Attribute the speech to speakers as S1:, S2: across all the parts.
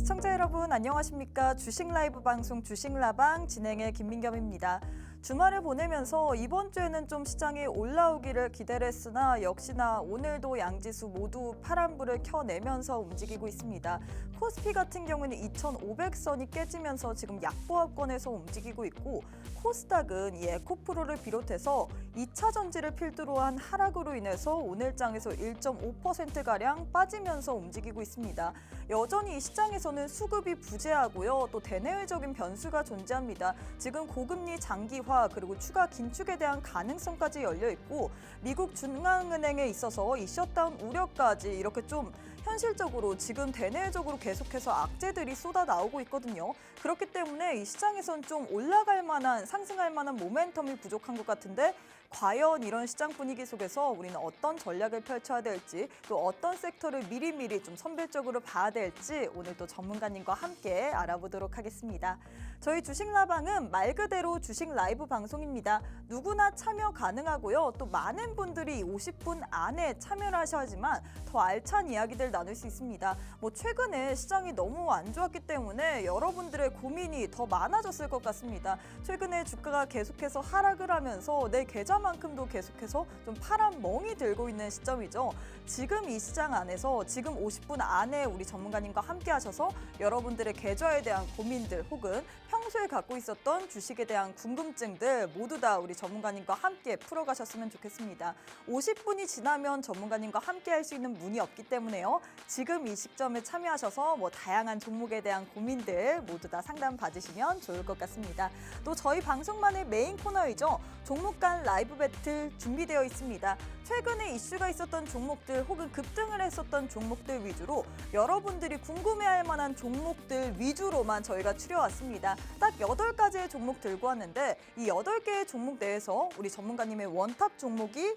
S1: 시청자 여러분 안녕하십니까? 주식 라이브 방송 주식라방 진행의 김민겸입니다. 주말을 보내면서 이번 주에는 좀 시장이 올라오기를 기대를 했으나 역시나 오늘도 양지수 모두 파란불을 켜내면서 움직이고 있습니다. 코스피 같은 경우는 2,500선이 깨지면서 지금 약보합권에서 움직이고 있고 코스닥은 이 에코프로를 비롯해서 2차 전지를 필두로 한 하락으로 인해서 오늘장에서 1.5%가량 빠지면서 움직이고 있습니다. 여전히 이 시장에서는 수급이 부재하고요. 또 대내외적인 변수가 존재합니다. 지금 고금리 장기화 그리고 추가 긴축에 대한 가능성까지 열려 있고 미국 중앙은행에 있어서 이 셧다운 우려까지 이렇게 좀 현실적으로 지금 대내외적으로 계속해서 악재들이 쏟아 나오고 있거든요. 그렇기 때문에 이 시장에선 좀 올라갈 만한 상승할 만한 모멘텀이 부족한 것 같은데 과연 이런 시장 분위기 속에서 우리는 어떤 전략을 펼쳐야 될지 또 어떤 섹터를 미리미리 좀 선별적으로 봐야 될지 오늘 또 전문가님과 함께 알아보도록 하겠습니다. 저희 주식라방은 말 그대로 주식 라이브 방송입니다. 누구나 참여 가능하고요. 또 많은 분들이 50분 안에 참여를 하셔야지만 더 알찬 이야기들 나눌 수 있습니다. 최근에 시장이 너무 안 좋았기 때문에 여러분들의 고민이 더 많아졌을 것 같습니다. 최근에 주가가 계속해서 하락을 하면서 내 계좌만큼도 계속해서 좀 파란 멍이 들고 있는 시점이죠. 지금 이 시장 안에서 지금 50분 안에 우리 전문가님과 함께 하셔서 여러분들의 계좌에 대한 고민들 혹은 평소에 갖고 있었던 주식에 대한 궁금증들 모두 다 우리 전문가님과 함께 풀어가셨으면 좋겠습니다. 50분이 지나면 전문가님과 함께 할 수 있는 문이 없기 때문에요. 지금 이 시점에 참여하셔서 다양한 종목에 대한 고민들 모두 다 상담 받으시면 좋을 것 같습니다. 또 저희 방송만의 메인 코너이죠. 종목 간 라이브 배틀 준비되어 있습니다. 최근에 이슈가 있었던 종목들 혹은 급등을 했었던 종목들 위주로 여러분들이 궁금해할 만한 종목들 위주로만 저희가 추려왔습니다. 딱 8가지의 종목 들고 왔는데 이 8개의 종목 내에서 우리 전문가님의 원탑 종목이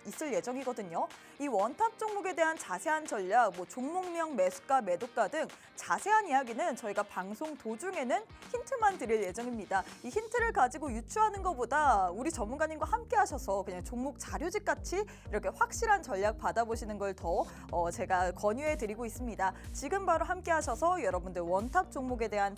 S1: 있을 예정이거든요. 이 원탑 종목에 대한 자세한 전략, 종목명, 매수가, 매도가 등 자세한 이야기는 저희가 방송 도중에는 힌트만 드릴 예정입니다. 이 힌트를 가지고 유추하는 것보다 우리 전문가님과 함께 하셔서 그냥 종목 자료집 같이 이렇게 확실한 전략 받아보시는 걸 더 제가 권유해 드리고 있습니다. 지금 바로 함께 하셔서 여러분들 원탑 종목에 대한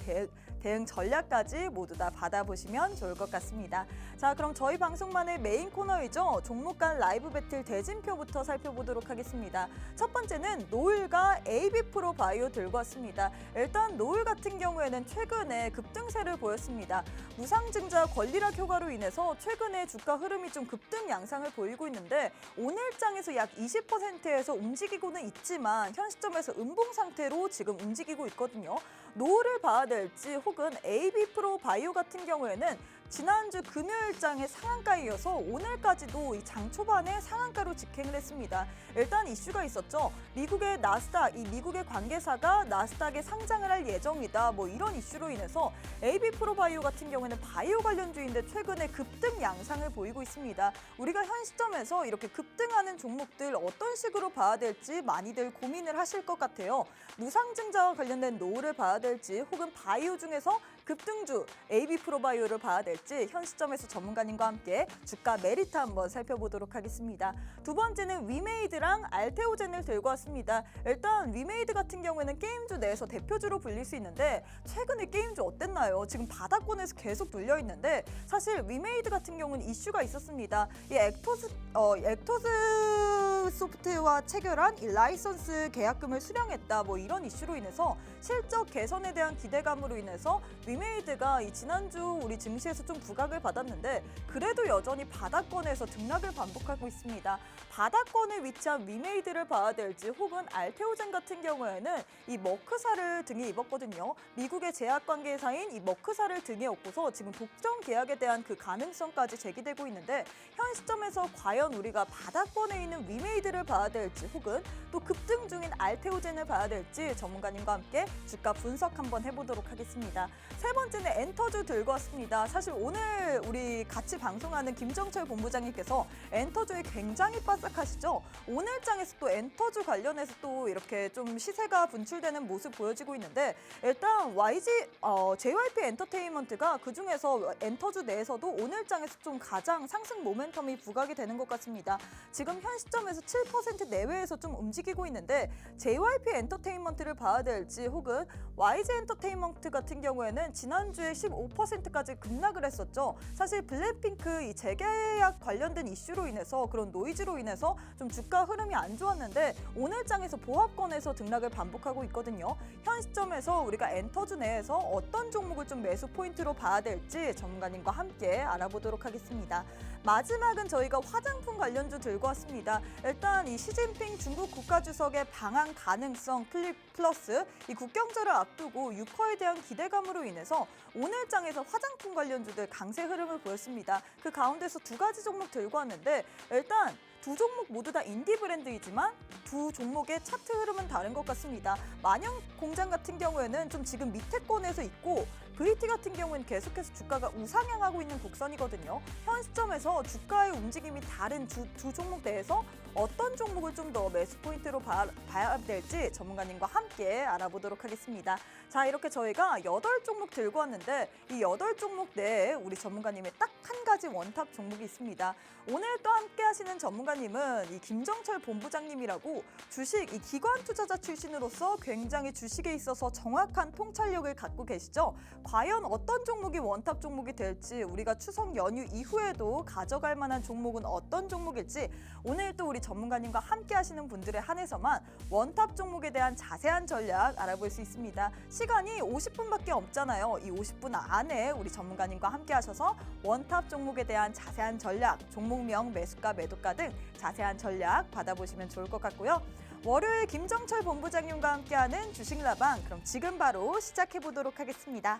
S1: 대응 전략까지 모두 다 받아보시면 좋을 것 같습니다. 자, 그럼 저희 방송만의 메인 코너이죠. 종목 간 라이브 배틀 대진표부터 살펴보도록 하겠습니다. 첫 번째는 노을과 AB프로 바이오 들고 왔습니다. 일단 노을 같은 경우에는 최근에 급등세를 보였습니다. 무상증자 권리락 효과로 인해서 최근에 주가 흐름이 좀 급등 양상을 보이고 있는데 오늘장에서 약 20%에서 움직이고는 있지만 현 시점에서 음봉 상태로 지금 움직이고 있거든요. 노을을 봐야 될지 혹은 AB프로 바이오 같은 경우에는 지난주 금요일장의 상한가에 이어서 오늘까지도 이 장 초반에 상한가로 직행을 했습니다. 일단 이슈가 있었죠. 미국의 나스닥, 이 미국의 관계사가 나스닥에 상장을 할 예정이다. 이런 이슈로 인해서 AB프로바이오 같은 경우에는 바이오 관련주인데 최근에 급등 양상을 보이고 있습니다. 우리가 현 시점에서 이렇게 급등하는 종목들 어떤 식으로 봐야 될지 많이들 고민을 하실 것 같아요. 무상증자와 관련된 노후를 봐야 될지 혹은 바이오 중에서 급등주 AB프로바이오를 봐야 될지 현 시점에서 전문가님과 함께 주가 메리트 한번 살펴보도록 하겠습니다. 두 번째는 위메이드랑 알테오젠을 들고 왔습니다. 일단 위메이드 같은 경우에는 게임주 내에서 대표주로 불릴 수 있는데 최근에 게임주 어땠나요? 지금 바닥권에서 계속 눌려 있는데 사실 위메이드 같은 경우는 이슈가 있었습니다. 이 액토스 소프트와 체결한 이 라이선스 계약금을 수령했다 이런 이슈로 인해서 실적 개선에 대한 기대감으로 인해서 위메이드가 이 지난주 우리 증시에서 좀 부각을 받았는데 그래도 여전히 바닥권에서 등락을 반복하고 있습니다. 바닥권에 위치한 위메이드를 봐야 될지 혹은 알테오젠 같은 경우에는 이 머크사를 등에 입었거든요. 미국의 제약관계사인 이 머크사를 등에 업고서 지금 독점 계약에 대한 그 가능성까지 제기되고 있는데 현 시점에서 과연 우리가 바닥권에 있는 위메이드를 봐야 될지 혹은 또 급등 중인 알테오젠을 봐야 될지 전문가님과 함께 주가 분석 한번 해보도록 하겠습니다. 세 번째는 엔터주 들고 왔습니다. 사실 오늘 우리 같이 방송하는 김정철 본부장님께서 엔터주에 굉장히 빠삭하시죠? 오늘장에서 또 엔터주 관련해서 또 이렇게 좀 시세가 분출되는 모습 보여지고 있는데 일단 JYP 엔터테인먼트가 그중에서 엔터주 내에서도 오늘장에서 좀 가장 상승 모멘텀이 부각이 되는 것 같습니다. 지금 현 시점에서 17% 내외에서 좀 움직이고 있는데 JYP 엔터테인먼트를 봐야 될지 혹은 YG 엔터테인먼트 같은 경우에는 지난주에 15%까지 급락을 했었죠. 사실 블랙핑크 이 재계약 관련된 이슈로 인해서 그런 노이즈로 인해서 좀 주가 흐름이 안 좋았는데 오늘 장에서 보합권에서 등락을 반복하고 있거든요. 현 시점에서 우리가 엔터주 내에서 어떤 종목을 좀 매수 포인트로 봐야 될지 전문가님과 함께 알아보도록 하겠습니다. 마지막은 저희가 화장품 관련주 들고 왔습니다. 일단 이 시진핑 중국 국가주석의 방한 가능성 플러스 이 국경절을 앞두고 유커에 대한 기대감으로 인해서 오늘 장에서 화장품 관련주들 강세 흐름을 보였습니다. 그 가운데서 두 가지 종목 들고 왔는데 일단 두 종목 모두 다 인디 브랜드이지만 두 종목의 차트 흐름은 다른 것 같습니다. 만영공장 같은 경우에는 좀 지금 밑에권에서 있고 VT 같은 경우는 계속해서 주가가 우상향하고 있는 곡선이거든요. 현 시점에서 주가의 움직임이 다른 두 종목 내에서 어떤 종목을 좀 더 매수 포인트로 봐야 될지 전문가님과 함께 알아보도록 하겠습니다. 자, 이렇게 저희가 8종목 들고 왔는데 이 8종목 내에 우리 전문가님의 딱 한 가지 원탑 종목이 있습니다. 오늘 또 함께 하시는 전문가님은 이 김정철 본부장님이라고 주식 이 기관 투자자 출신으로서 굉장히 주식에 있어서 정확한 통찰력을 갖고 계시죠. 과연 어떤 종목이 원탑 종목이 될지 우리가 추석 연휴 이후에도 가져갈 만한 종목은 어떤 종목일지 오늘 또 우리 전문가님과 함께 하시는 분들에 한해서만 원탑 종목에 대한 자세한 전략 알아볼 수 있습니다. 시간이 50분밖에 없잖아요. 이 50분 안에 우리 전문가님과 함께 하셔서 원탑 종목에 대한 자세한 전략, 종목명, 매수가, 매도가 등 자세한 전략 받아보시면 좋을 것 같고요. 월요일 김정철 본부장님과 함께하는 주식라방 그럼 지금 바로 시작해 보도록 하겠습니다.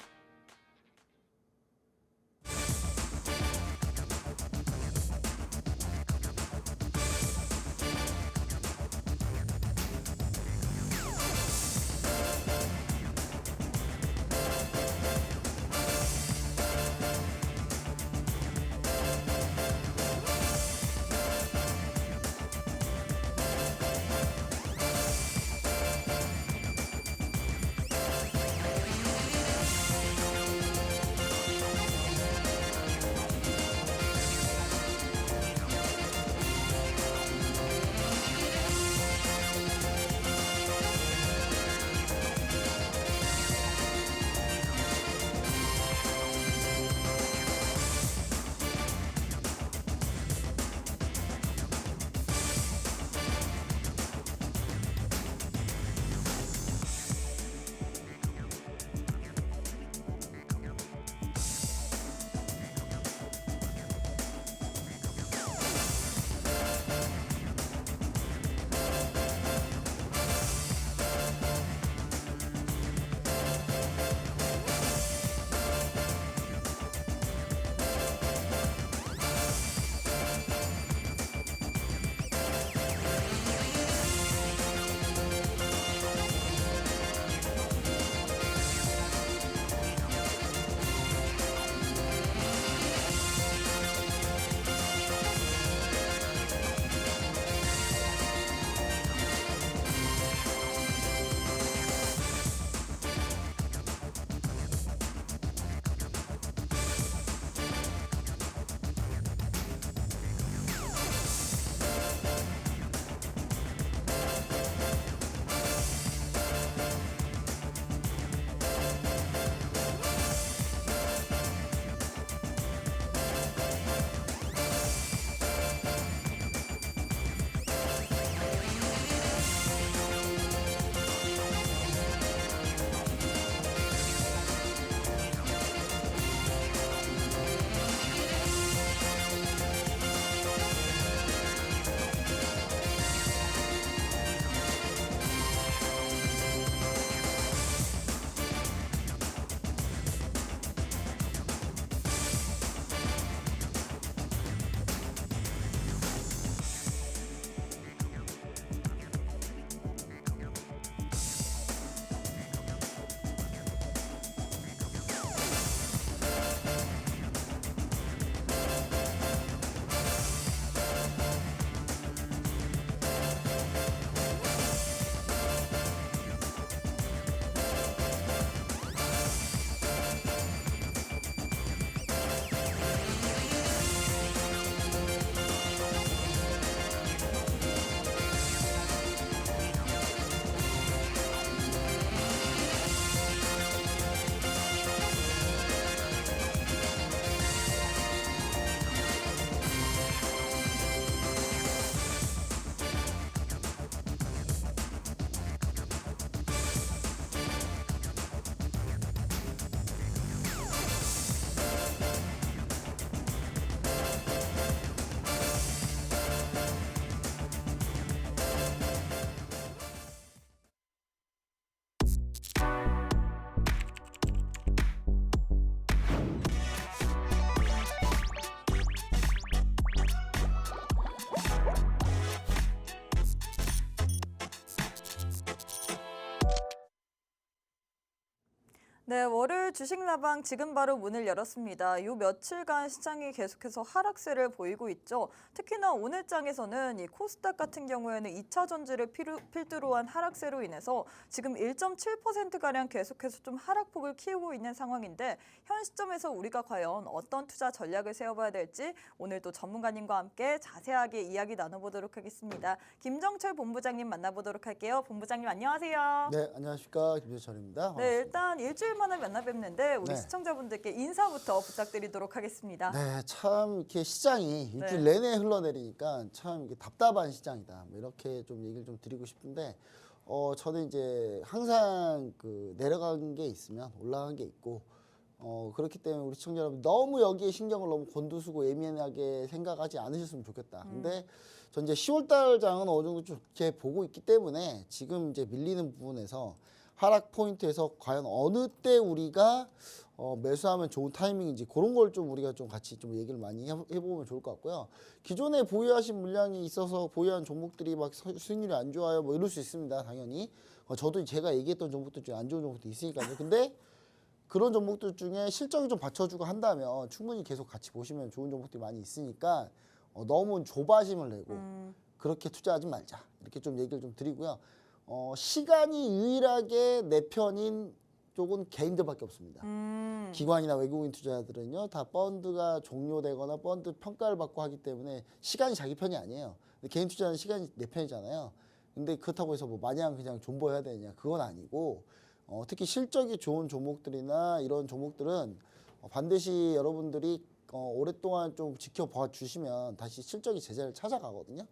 S1: 네, 월요일 주식라방 지금 바로 문을 열었습니다. 요 며칠간 시장이 계속해서 하락세를 보이고 있죠. 특히나 오늘 장에서는 이 코스닥 같은 경우에는 2차 전지를 필두로 한 하락세로 인해서 지금 1.7%가량 계속해서 좀 하락폭을 키우고 있는 상황인데 현 시점에서 우리가 과연 어떤 투자 전략을 세워봐야 될지 오늘 또 전문가님과 함께 자세하게 이야기 나눠보도록 하겠습니다. 김정철 본부장님 만나보도록 할게요. 본부장님 안녕하세요.
S2: 네, 안녕하십니까. 김정철입니다.
S1: 네, 일단 일주일 만에 만나 뵙는데 우리
S2: 네.
S1: 시청자분들께 인사부터 부탁드리도록 하겠습니다.
S2: 네, 참 이렇게 시장이 일주일
S1: 네.
S2: 내내 흘러내리니까 참 이게 답답한 시장이다. 뭐 이렇게 좀 얘기를 좀 드리고 싶은데, 저는 이제 항상 그 내려간 게 있으면 올라간 게 있고, 그렇기 때문에 우리 시청자 여러분 너무 여기에 신경을 너무 곤두쓰고 예민하게 생각하지 않으셨으면 좋겠다. 근데 전 이제 10월달 장은 어느 정도 좀 이렇게 보고 있기 때문에 지금 이제 밀리는 부분에서 하락 포인트에서 과연 어느 때 우리가 매수하면 좋은 타이밍인지 그런 걸 좀 우리가 좀 같이 좀 얘기를 많이 해보면 좋을 것 같고요. 기존에 보유하신 물량이 있어서 보유한 종목들이 막 수익률이 안 좋아요. 뭐 이럴 수 있습니다. 당연히. 저도 제가 얘기했던 종목들 중에 안 좋은 종목도 있으니까요. 근데 그런 종목들 중에 실적이 좀 받쳐주고 한다면 충분히 계속 같이 보시면 좋은 종목들이 많이 있으니까 너무 조바심을 내고 그렇게 투자하지 말자. 이렇게 좀 얘기를 좀 드리고요. 시간이 유일하게 내 편인 쪽은 개인들밖에 없습니다. 기관이나 외국인 투자자들은요, 다 펀드가 종료되거나 펀드 평가를 받고 하기 때문에 시간이 자기 편이 아니에요. 근데 개인 투자는 시간이 내 편이잖아요. 근데 그렇다고 해서 뭐 마냥 그냥 존버해야 되느냐, 그건 아니고, 특히 실적이 좋은 종목들이나 이런 종목들은 반드시 여러분들이 오랫동안 좀 지켜봐 주시면 다시 실적이 제자리를 찾아가거든요.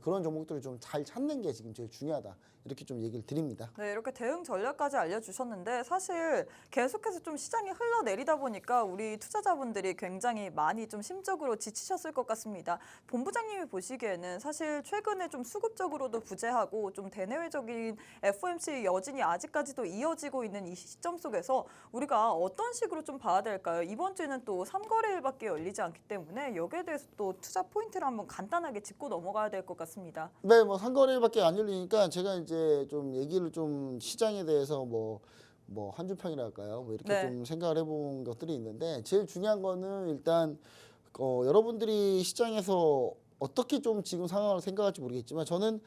S2: 그런 종목들을 좀 잘 찾는 게 지금 제일 중요하다. 이렇게 좀 얘기를 드립니다.
S1: 네, 이렇게 대응 전략까지 알려주셨는데 사실 계속해서 좀 시장이 흘러내리다 보니까 우리 투자자분들이 굉장히 많이 좀 심적으로 지치셨을 것 같습니다. 본부장님이 보시기에는 사실 최근에 좀 수급적으로도 부재하고 좀 대내외적인 FOMC 여진이 아직까지도 이어지고 있는 이 시점 속에서 우리가 어떤 식으로 좀 봐야 될까요? 이번 주에는 또 3거래일밖에 열리지 않기 때문에 여기에 대해서 또 투자 포인트를 한번 간단하게 짚고 넘어가야 될 것 같습니다.
S2: 네, 뭐 상거래일밖에 안 열리니까 제가 이제 좀 얘기를 좀 시장에 대해서 뭐 한줄평이랄까요? 뭐 이렇게
S1: 네.
S2: 좀 생각을 해본 것들이 있는데 제일 중요한 거는 일단 여러분들이 시장에서 어떻게 좀 지금 상황을 생각할지 모르겠지만 저는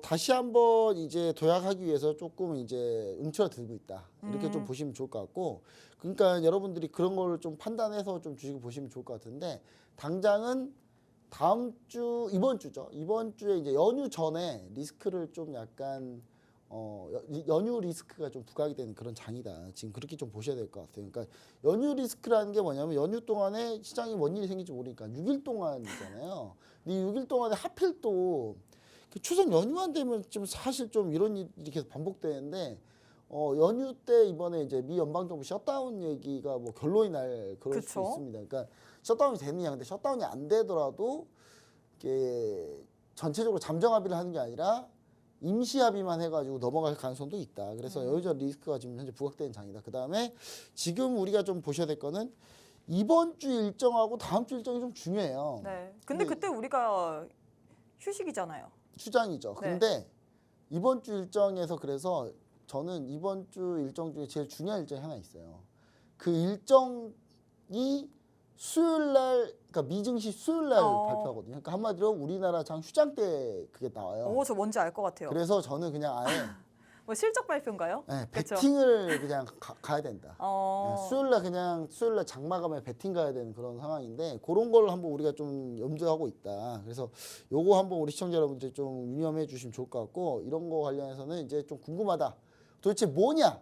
S2: 다시 한번 이제 도약하기 위해서 조금 이제 움츠러들고 있다. 이렇게 좀 보시면 좋을 것 같고 그러니까 여러분들이 그런 걸 좀 판단해서 좀 주식을 보시면 좋을 것 같은데 당장은 다음 주 이번 주죠. 이번 주에 이제 연휴 전에 리스크를 좀 약간 연휴 리스크가 좀 부각이 되는 그런 장이다. 지금 그렇게 좀 보셔야 될 것 같아요. 그러니까 연휴 리스크라는 게 뭐냐면 연휴 동안에 시장이 뭔 일이 생길지 모르니까 6일 동안이잖아요. 근데 이 6일 동안에 하필 또 추석 연휴만 되면 좀 사실 좀 이런 일이 계속 반복되는데 연휴 때 이번에 이제 미 연방정부 셧다운 얘기가 뭐 결론이 날 그럴 수
S1: 그쵸?
S2: 있습니다. 그러니까 셧다운이 되느냐, 근데 셧다운이 안 되더라도 이게 전체적으로 잠정 합의를 하는 게 아니라 임시 합의만 해가지고 넘어갈 가능성도 있다. 그래서 여기저기 리스크가 지금 현재 부각되는 장이다. 그 다음에 지금 우리가 좀 보셔야 될 거는 이번 주 일정하고 다음 주 일정이 좀 중요해요.
S1: 네. 근데 그때 우리가 휴식이잖아요.
S2: 휴장이죠.
S1: 네.
S2: 근데 이번 주 일정에서 그래서 저는 이번 주 일정 중에 제일 중요한 일정이 하나 있어요. 그 일정이 수요일 날, 그러니까 미증시 수요일 날 발표하거든요. 그러니까 한마디로 우리나라 장 휴장 때 그게 나와요.
S1: 오, 저 뭔지 알 것 같아요.
S2: 그래서 저는 그냥 아예
S1: 뭐 실적 발표인가요?
S2: 네,
S1: 그쵸?
S2: 베팅을 그냥 가야 된다.
S1: 어,
S2: 수요일 날 그냥 수요일 날 장마감에 베팅 가야 되는 그런 상황인데 그런 걸 한번 우리가 좀 염두하고 있다. 그래서 요거 한번 우리 시청자 여러분들이 좀 유념해 주시면 좋을 것 같고 이런 거 관련해서는 이제 좀 궁금하다. 도대체 뭐냐?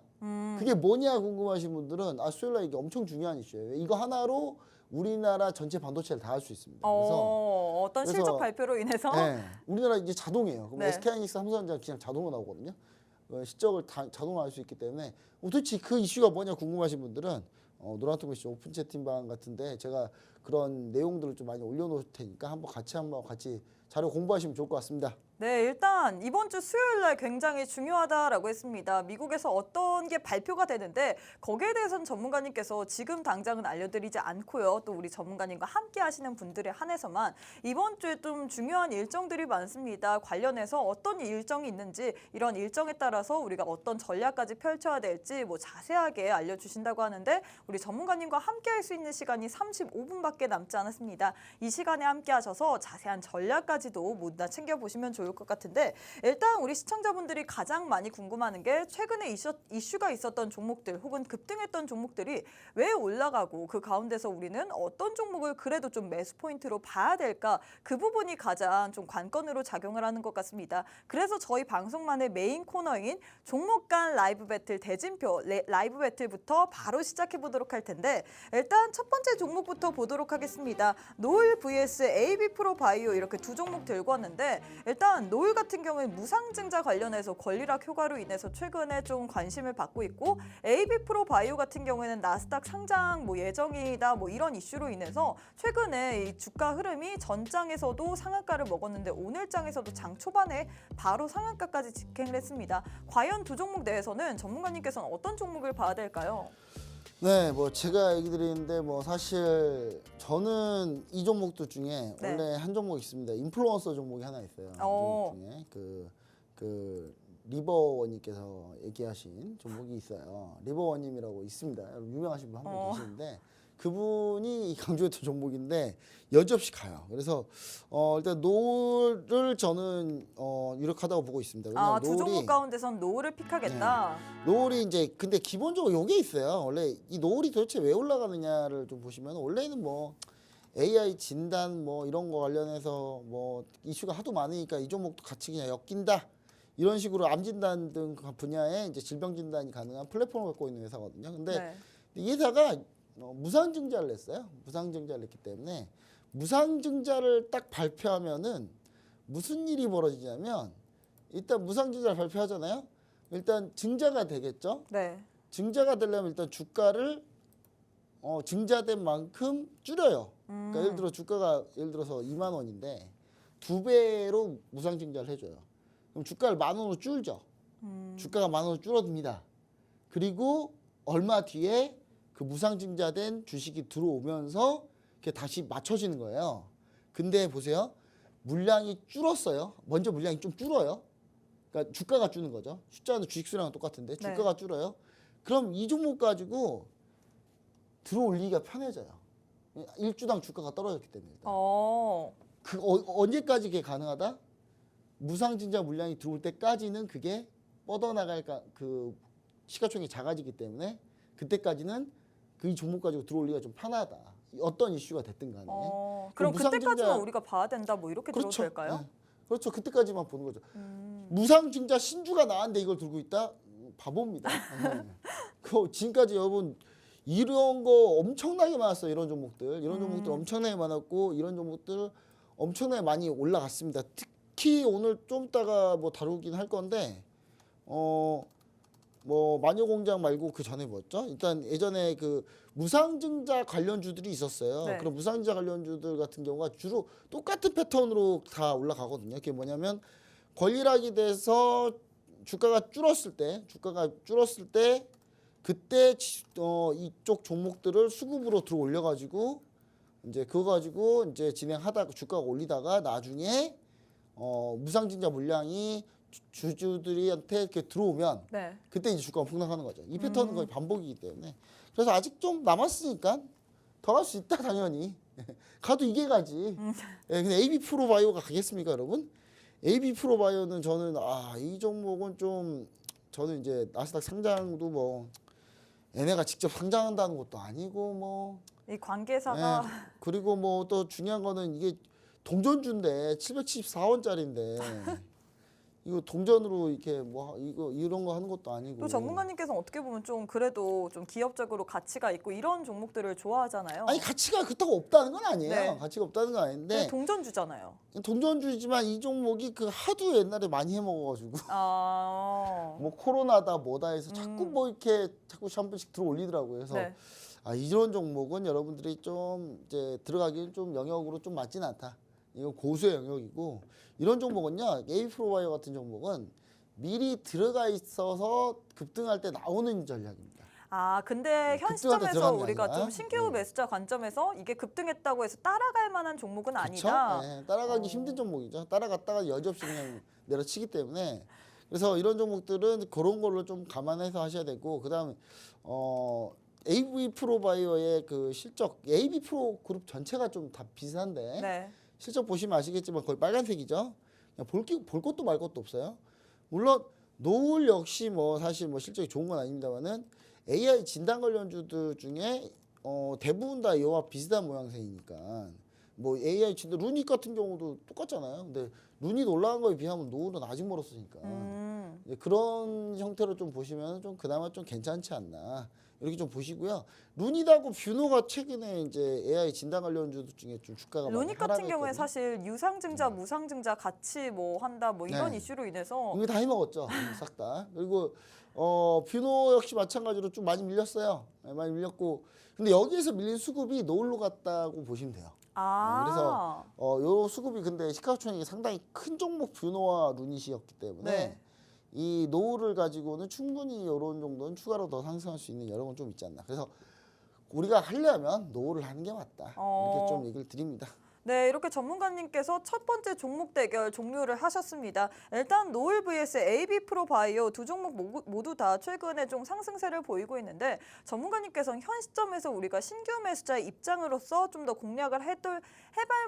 S2: 그게 뭐냐 궁금하신 분들은 수요일 날 이게 엄청 중요한 이슈예요. 이거 하나로 우리나라 전체 반도체를 다 할 수 있습니다.
S1: 어떤 실적 발표로 인해서
S2: 네, 우리나라 이제 자동이에요. 그럼
S1: 네.
S2: SK하이닉스, 삼성전자 그냥 자동으로 나오거든요. 실적을 다 자동으로 할 수 있기 때문에 도대체 그 이슈가 뭐냐 궁금하신 분들은 노란통글씨 오픈 채팅방 같은데 제가 그런 내용들을 좀 많이 올려놓을 테니까 한번 같이 자료 공부하시면 좋을 것 같습니다.
S1: 네, 일단 이번 주 수요일 날 굉장히 중요하다라고 했습니다. 미국에서 어떤 게 발표가 되는데 거기에 대해서는 전문가님께서 지금 당장은 알려드리지 않고요. 또 우리 전문가님과 함께 하시는 분들에 한해서만 이번 주에 좀 중요한 일정들이 많습니다. 관련해서 어떤 일정이 있는지 이런 일정에 따라서 우리가 어떤 전략까지 펼쳐야 될지 뭐 자세하게 알려주신다고 하는데 우리 전문가님과 함께 할 수 있는 시간이 35분밖에 남지 않았습니다. 이 시간에 함께 하셔서 자세한 전략까지도 모두 다 챙겨보시면 좋을 것 같은데 일단 우리 시청자분들이 가장 많이 궁금해하는 게 최근에 이슈가 있었던 종목들 혹은 급등했던 종목들이 왜 올라가고 그 가운데서 우리는 어떤 종목을 그래도 좀 매수 포인트로 봐야 될까 그 부분이 가장 좀 관건으로 작용을 하는 것 같습니다. 그래서 저희 방송만의 메인 코너인 종목 간 라이브 배틀 대진표 라이브 배틀부터 바로 시작해 보도록 할 텐데 일단 첫 번째 종목부터 보도록 하겠습니다. 노을 vs AB 프로 바이오 이렇게 두 종목 들고 왔는데 일단 노을 같은 경우는 무상증자 관련해서 권리락 효과로 인해서 최근에 좀 관심을 받고 있고 AB 프로 바이오 같은 경우에는 나스닥 상장 뭐 예정이다 뭐 이런 이슈로 인해서 최근에 이 주가 흐름이 전장에서도 상한가를 먹었는데 오늘 장에서도 장 초반에 바로 상한가까지 직행을 했습니다. 과연 두 종목 내에서는 전문가님께서는 어떤 종목을 봐야 될까요?
S2: 네, 뭐 제가 얘기 드리는데 뭐 사실 저는 이 종목들 중에
S1: 네.
S2: 원래 한 종목 있습니다. 인플루언서 종목이 하나 있어요. 이 종목 중에 그 리버원님께서 얘기하신 종목이 있어요. 리버원님이라고 있습니다. 유명하신 분 한 분 계시는데 그분이 강조했던 종목인데 여지없이 가요. 그래서 일단 노을을 저는 유력하다고 보고 있습니다. 왜냐하면
S1: 두 종목 가운데선 노을을 픽하겠다.
S2: 노을이 이제 근데 기본적으로 요게 있어요. 원래 이 노을이 도대체 왜 올라가느냐를 좀 보시면 원래는 뭐 AI 진단 뭐 이런 거 관련해서 뭐 이슈가 하도 많으니까 이 종목도 같이 그냥 엮인다. 이런 식으로 암 진단 등 분야에 이제 질병 진단이 가능한 플랫폼을 갖고 있는 회사거든요. 근데
S1: 네.
S2: 이 회사가 무상증자를 냈어요. 무상증자를 냈기 때문에 무상증자를 딱 발표하면은 무슨 일이 벌어지냐면 일단 무상증자를 발표하잖아요. 일단 증자가 되겠죠.
S1: 네.
S2: 증자가 되려면 일단 주가를 증자된 만큼 줄여요. 그러니까 예를 들어 주가가 예를 들어서 2만 원인데 2배로 무상증자를 해줘요. 그럼 주가를 10,000원으로 줄죠. 주가가 10,000원으로 줄어듭니다. 그리고 얼마 뒤에 그 무상증자된 주식이 들어오면서 그게 다시 맞춰지는 거예요. 근데 보세요. 물량이 줄었어요. 먼저 물량이 좀 줄어요. 그러니까 주가가 줄는 거죠. 숫자는 주식 수량은 똑같은데 주가가 줄어요. 그럼 이 종목 가지고 들어올리기가 편해져요. 일주당 주가가 떨어졌기 때문에. 언제까지 그게 가능하다? 무상증자 물량이 들어올 때까지는 그게 뻗어나갈 그 시가총액이 작아지기 때문에 그때까지는 그 종목 가지고 들어올리기가 좀 편하다. 어떤 이슈가 됐든 간에.
S1: 그럼 그때까지만 우리가 봐야 된다 뭐 이렇게 들어도 될까요?
S2: 네. 그렇죠. 그때까지만 보는 거죠. 무상증자 신주가 나왔는데 이걸 들고 있다? 바보입니다. 그 지금까지 여러분 이런 거 엄청나게 많았어요. 이런 종목들. 이런 종목들 엄청나게 많았고 이런 종목들 엄청나게 많이 올라갔습니다. 특히 오늘 좀 이따가 뭐 다루긴 할 건데 뭐 마녀공장 말고 그 전에 뭐였죠? 일단 예전에 그 무상증자 관련주들이 있었어요.
S1: 네.
S2: 그럼 무상증자 관련주들 같은 경우가 주로 똑같은 패턴으로 다 올라가거든요. 그게 뭐냐면 권리락이 돼서 주가가 줄었을 때 그때 이쪽 종목들을 수급으로 들어 올려가지고 이제 그거 가지고 이제 진행하다가 주가가 올리다가 나중에 무상증자 물량이 주주들한테 이렇게 들어오면 그때 이제 주가가 폭락하는 거죠. 이 패턴은 거의 반복이기 때문에 그래서 아직 좀 남았으니까 더 갈 수 있다 당연히 가도 이게 가지. 근데 AB 프로 바이오가 가겠습니까, 여러분? AB 프로 바이오는 저는 이 종목은 좀 저는 이제 나스닥 상장도 뭐 얘네가 직접 상장한다는 것도 아니고 뭐
S1: 이 관계사가
S2: 그리고 뭐 또 중요한 거는 이게 동전주인데 774원짜리인데 이거 동전으로 이렇게 뭐 이런 거 하는 것도 아니고.
S1: 또 전문가님께서는 어떻게 보면 좀 그래도 좀 기업적으로 가치가 있고 이런 종목들을 좋아하잖아요.
S2: 아니 가치가 그렇다고 없다는 건 아니에요.
S1: 네.
S2: 가치가 없다는 건 아닌데
S1: 동전주잖아요.
S2: 동전주지만 이 종목이 그 하도 옛날에 많이 해먹어가지고 뭐 코로나다 뭐다 해서 자꾸 뭐 이렇게 자꾸 한 번씩 들어 올리더라고요. 그래서 이런 종목은 여러분들이 좀 이제 들어가기는 좀 영역으로 좀 맞진 않다. 이건 고수의 영역이고 이런 종목은요. 에이프로바이오 같은 종목은 미리 들어가 있어서 급등할 때 나오는 전략입니다.
S1: 아, 근데 현
S2: 급등할 때
S1: 시점에서
S2: 들어가는 게
S1: 우리가
S2: 아니라,
S1: 좀 신규 매수자 관점에서 이게 급등했다고 해서 따라갈 만한 종목은
S2: 그쵸?
S1: 아니다.
S2: 네, 따라가기 힘든 종목이죠. 따라갔다가 여지없이 그냥 내려치기 때문에 그래서 이런 종목들은 그런 걸로 좀 감안해서 하셔야 되고 그다음 AV 프로바이오의 그 실적 AB 프로 그룹 전체가 좀 다 비슷한데
S1: 네.
S2: 실적 보시면 아시겠지만 거의 빨간색이죠. 그냥 볼 것도 말 것도 없어요. 물론 노을 역시 뭐 사실 뭐 실적이 좋은 건 아닙니다만은 AI 진단 관련주들 중에 대부분 다 이와 비슷한 모양새이니까 뭐 AI 진단 루닛 같은 경우도 똑같잖아요. 근데 루닛 올라간 거에 비하면 노을은 아직 멀었으니까 그런 형태로 좀 보시면 좀 그나마 좀 괜찮지 않나 이렇게 좀 보시고요. 루닛하고 뷰노가 최근에 이제 AI 진단 관련주들 중에 좀 주가가 많이
S1: 루닛 같은 경우에
S2: 하락했거든요.
S1: 사실 유상증자, 무상증자 같이 뭐 한다 뭐 이런
S2: 네.
S1: 이슈로 인해서
S2: 이게 다 힘먹었죠. 싹 다. 그리고 뷰노 역시 마찬가지로 좀 많이 밀렸어요. 네, 많이 밀렸고 근데 여기에서 밀린 수급이 노을로 갔다고 보시면 돼요. 그래서 요 수급이 근데 시가총액이 상당히 큰 종목 뷰노와 루닛이었기 때문에
S1: 네.
S2: 이 노을을 가지고는 충분히 이런 정도는 추가로 더 상승할 수 있는 여러 건 좀 있지 않나. 그래서 우리가 하려면 노을을 하는 게 맞다. 이렇게 좀 얘기를 드립니다.
S1: 네, 이렇게 전문가님께서 첫 번째 종목 대결 종료를 하셨습니다. 일단 노을 vs AB 프로바이오 두 종목 모두 다 최근에 좀 상승세를 보이고 있는데 전문가님께서는 현 시점에서 우리가 신규 매수자의 입장으로서 좀 더 공략을 해볼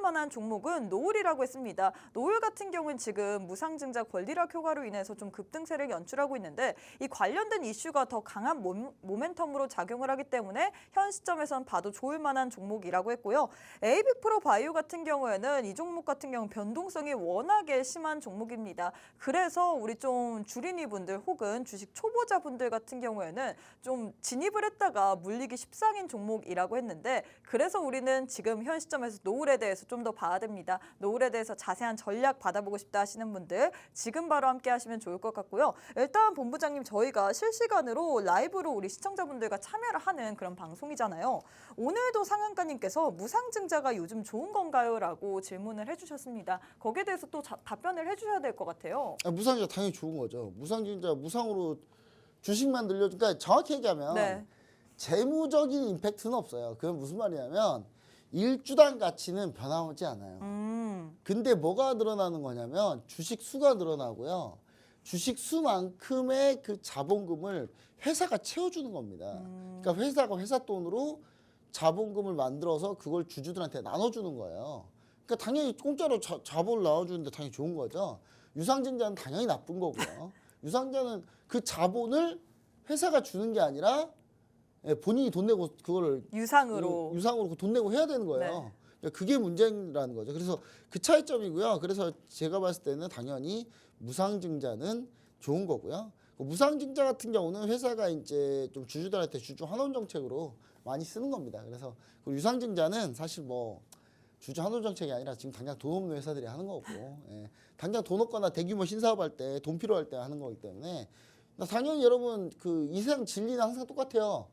S1: 만한 종목은 노을이라고 했습니다. 노을 같은 경우는 지금 무상증자 권리락 효과로 인해서 좀 급등세를 연출하고 있는데 이 관련된 이슈가 더 강한 모멘텀으로 작용을 하기 때문에 현 시점에선 봐도 좋을 만한 종목이라고 했고요. AB 프로바이오 같은 경우에는 이 종목 같은 경우 변동성이 워낙에 심한 종목입니다. 그래서 우리 좀 주린이분들 혹은 주식 초보자분들 같은 경우에는 좀 진입을 했다가 물리기 십상인 종목이라고 했는데 그래서 우리는 지금 현 시점에서 노을에 대해서 좀 더 봐야 됩니다. 노을에 대해서 자세한 전략 받아보고 싶다 하시는 분들 지금 바로 함께 하시면 좋을 것 같고요. 일단 본부장님 저희가 실시간으로 라이브로 우리 시청자분들과 참여를 하는 그런 방송이잖아요. 오늘도 상한가님께서 무상증자가 요즘 좋은 건가요? 라고 질문을 해주셨습니다. 거기에 대해서 또 답변을 해주셔야 될 것 같아요.
S2: 무상증자 당연히 좋은 거죠. 무상증자 무상으로 주식만 늘려주니까 정확히 얘기하면
S1: 네.
S2: 재무적인 임팩트는 없어요. 그건 무슨 말이냐면 일주당 가치는 변함없지 않아요. 근데 뭐가 늘어나는 거냐면 주식 수가 늘어나고요. 주식 수만큼의 그 자본금을 회사가 채워주는 겁니다. 그러니까 회사가 회사 돈으로 자본금을 만들어서 그걸 주주들한테 나눠주는 거예요. 그러니까 당연히 공짜로 자본을 나눠주는데 당연히 좋은 거죠. 유상증자는 당연히 나쁜 거고요. 유상증자는 그 자본을 회사가 주는 게 아니라 본인이 돈 내고 그거를
S1: 유상으로
S2: 돈 내고 해야 되는 거예요.
S1: 네.
S2: 그러니까 그게 문제라는 거죠. 그래서 그 차이점이고요. 그래서 제가 봤을 때는 당연히 무상증자는 좋은 거고요. 무상증자 같은 경우는 회사가 이제 좀 주주들한테 주주 환원 정책으로 많이 쓰는 겁니다. 그래서 유상증자는 사실 뭐 주주 환원 정책이 아니라 지금 당장 돈 없는 회사들이 하는 거고, 당장 돈 없거나 대규모 신사업할 때 돈 필요할 때 하는 거기 때문에 당연히 여러분 그 이 세상 진리는 항상 똑같아요.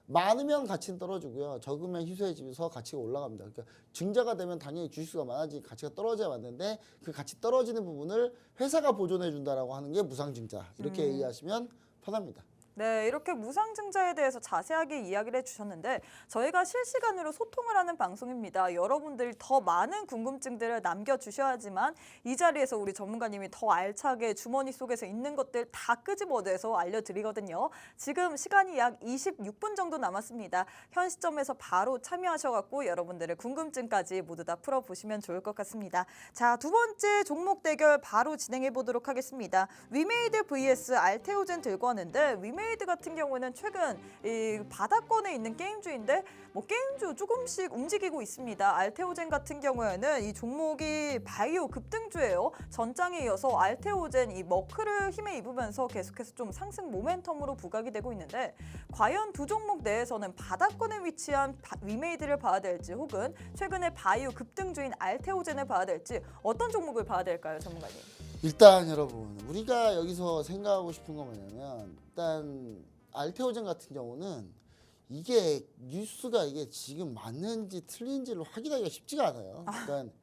S2: 많으면 가치는 떨어지고요. 적으면 희소해지면서 가치가 올라갑니다. 그러니까 증자가 되면 당연히 주식수가 많아지 가치가 떨어져야 맞는데 그 가치 떨어지는 부분을 회사가 보존해 준다라고 하는 게 무상증자. 이렇게 이해하시면 편합니다.
S1: 네, 이렇게 무상증자에 대해서 자세하게 이야기를 해주셨는데 저희가 실시간으로 소통을 하는 방송입니다. 여러분들이 더 많은 궁금증들을 남겨주셔야지만 이 자리에서 우리 전문가님이 더 알차게 주머니 속에서 있는 것들 다 끄집어내서 알려드리거든요. 지금 시간이 약 26분 정도 남았습니다. 현 시점에서 바로 참여하셔갖고 여러분들의 궁금증까지 모두 다 풀어보시면 좋을 것 같습니다. 자, 두 번째 종목 대결 바로 진행해 보도록 하겠습니다. 위메이드 vs 알테오젠 들고 왔는데 위메이드 같은 경우는 최근 이 바닥권에 있는 게임주인데 뭐 게임주 조금씩 움직이고 있습니다. 알테오젠 같은 경우에는 이 종목이 바이오 급등주예요. 전장에 이어서 알테오젠 이 머크를 힘에 입으면서 계속해서 좀 상승 모멘텀으로 부각이 되고 있는데 과연 두 종목 내에서는 바닥권에 위치한 위메이드를 봐야 될지 혹은 최근에 바이오 급등주인 알테오젠을 봐야 될지 어떤 종목을 봐야 될까요, 전문가님?
S2: 일단 여러분 우리가 여기서 생각하고 싶은 건 뭐냐면 일단 알테오젠 같은 경우는 이게 뉴스가 이게 지금 맞는지 틀린지를 확인하기가 쉽지가 않아요. 그러니까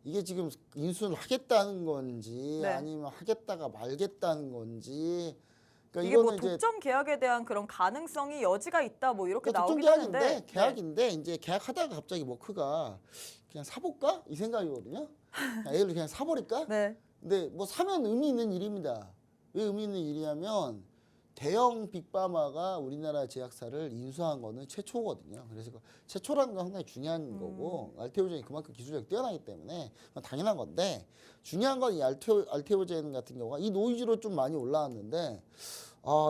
S2: 이게 지금 인수를 하겠다는 건지
S1: 네.
S2: 아니면 하겠다가 말겠다는 건지. 그러니까
S1: 이게 뭐
S2: 이거는 이제
S1: 독점 계약에 대한 그런 가능성이 여지가 있다 뭐 이렇게
S2: 그러니까 독점
S1: 나오긴 하는데
S2: 계약인데 계약인데 이제 계약하다가 갑자기 머크가 그냥 사볼까 이 생각이거든요. 얘를 그냥 사버릴까?
S1: 네.
S2: 근데 뭐 사면 의미 있는 일입니다. 왜 의미 있는 일이냐면 대형 빅파마가 우리나라 제약사를 인수한 거는 최초거든요. 그래서 최초라는 건 상당히 중요한 거고 알테오젠이 그만큼 기술력이 뛰어나기 때문에 당연한 건데 중요한 건 이 알테오젠 같은 경우가 이 노이즈로 좀 많이 올라왔는데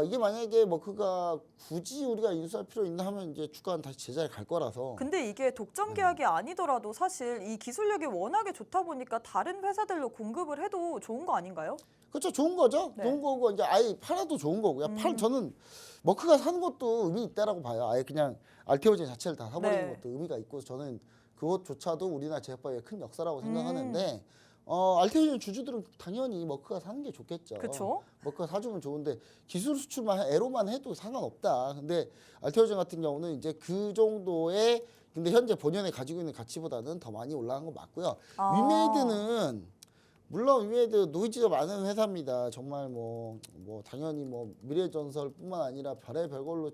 S2: 이게 만약에 머크가 굳이 우리가 인수할 필요 있나 하면 이제 주가는 다시 제자리에 갈 거라서.
S1: 근데 이게 독점 계약이 아니더라도 사실 이 기술력이 워낙에 좋다 보니까 다른 회사들로 공급을 해도 좋은 거 아닌가요?
S2: 그렇죠. 좋은 거죠.
S1: 네.
S2: 좋은 거고 이제 아예 팔아도 좋은 거고요. 저는 머크가 사는 것도 의미 있다라고 봐요. 아예 그냥 알테오젠 자체를 다 사버리는
S1: 네.
S2: 것도 의미가 있고 저는 그것조차도 우리나라 제약바이오의 큰 역사라고 생각하는데 알테오젠 주주들은 당연히 머크가 사는 게 좋겠죠.
S1: 그쵸.
S2: 머크가 사주면 좋은데 기술 수출만 애로만 해도 상관없다. 근데 알테오젠 같은 경우는 이제 그 정도의 근데 현재 본연에 가지고 있는 가치보다는 더 많이 올라간 건 맞고요. 위메이드는 물론 위메이드 노이즈가 많은 회사입니다. 정말 뭐 당연히 뭐 미래전설뿐만 아니라 별의별 걸로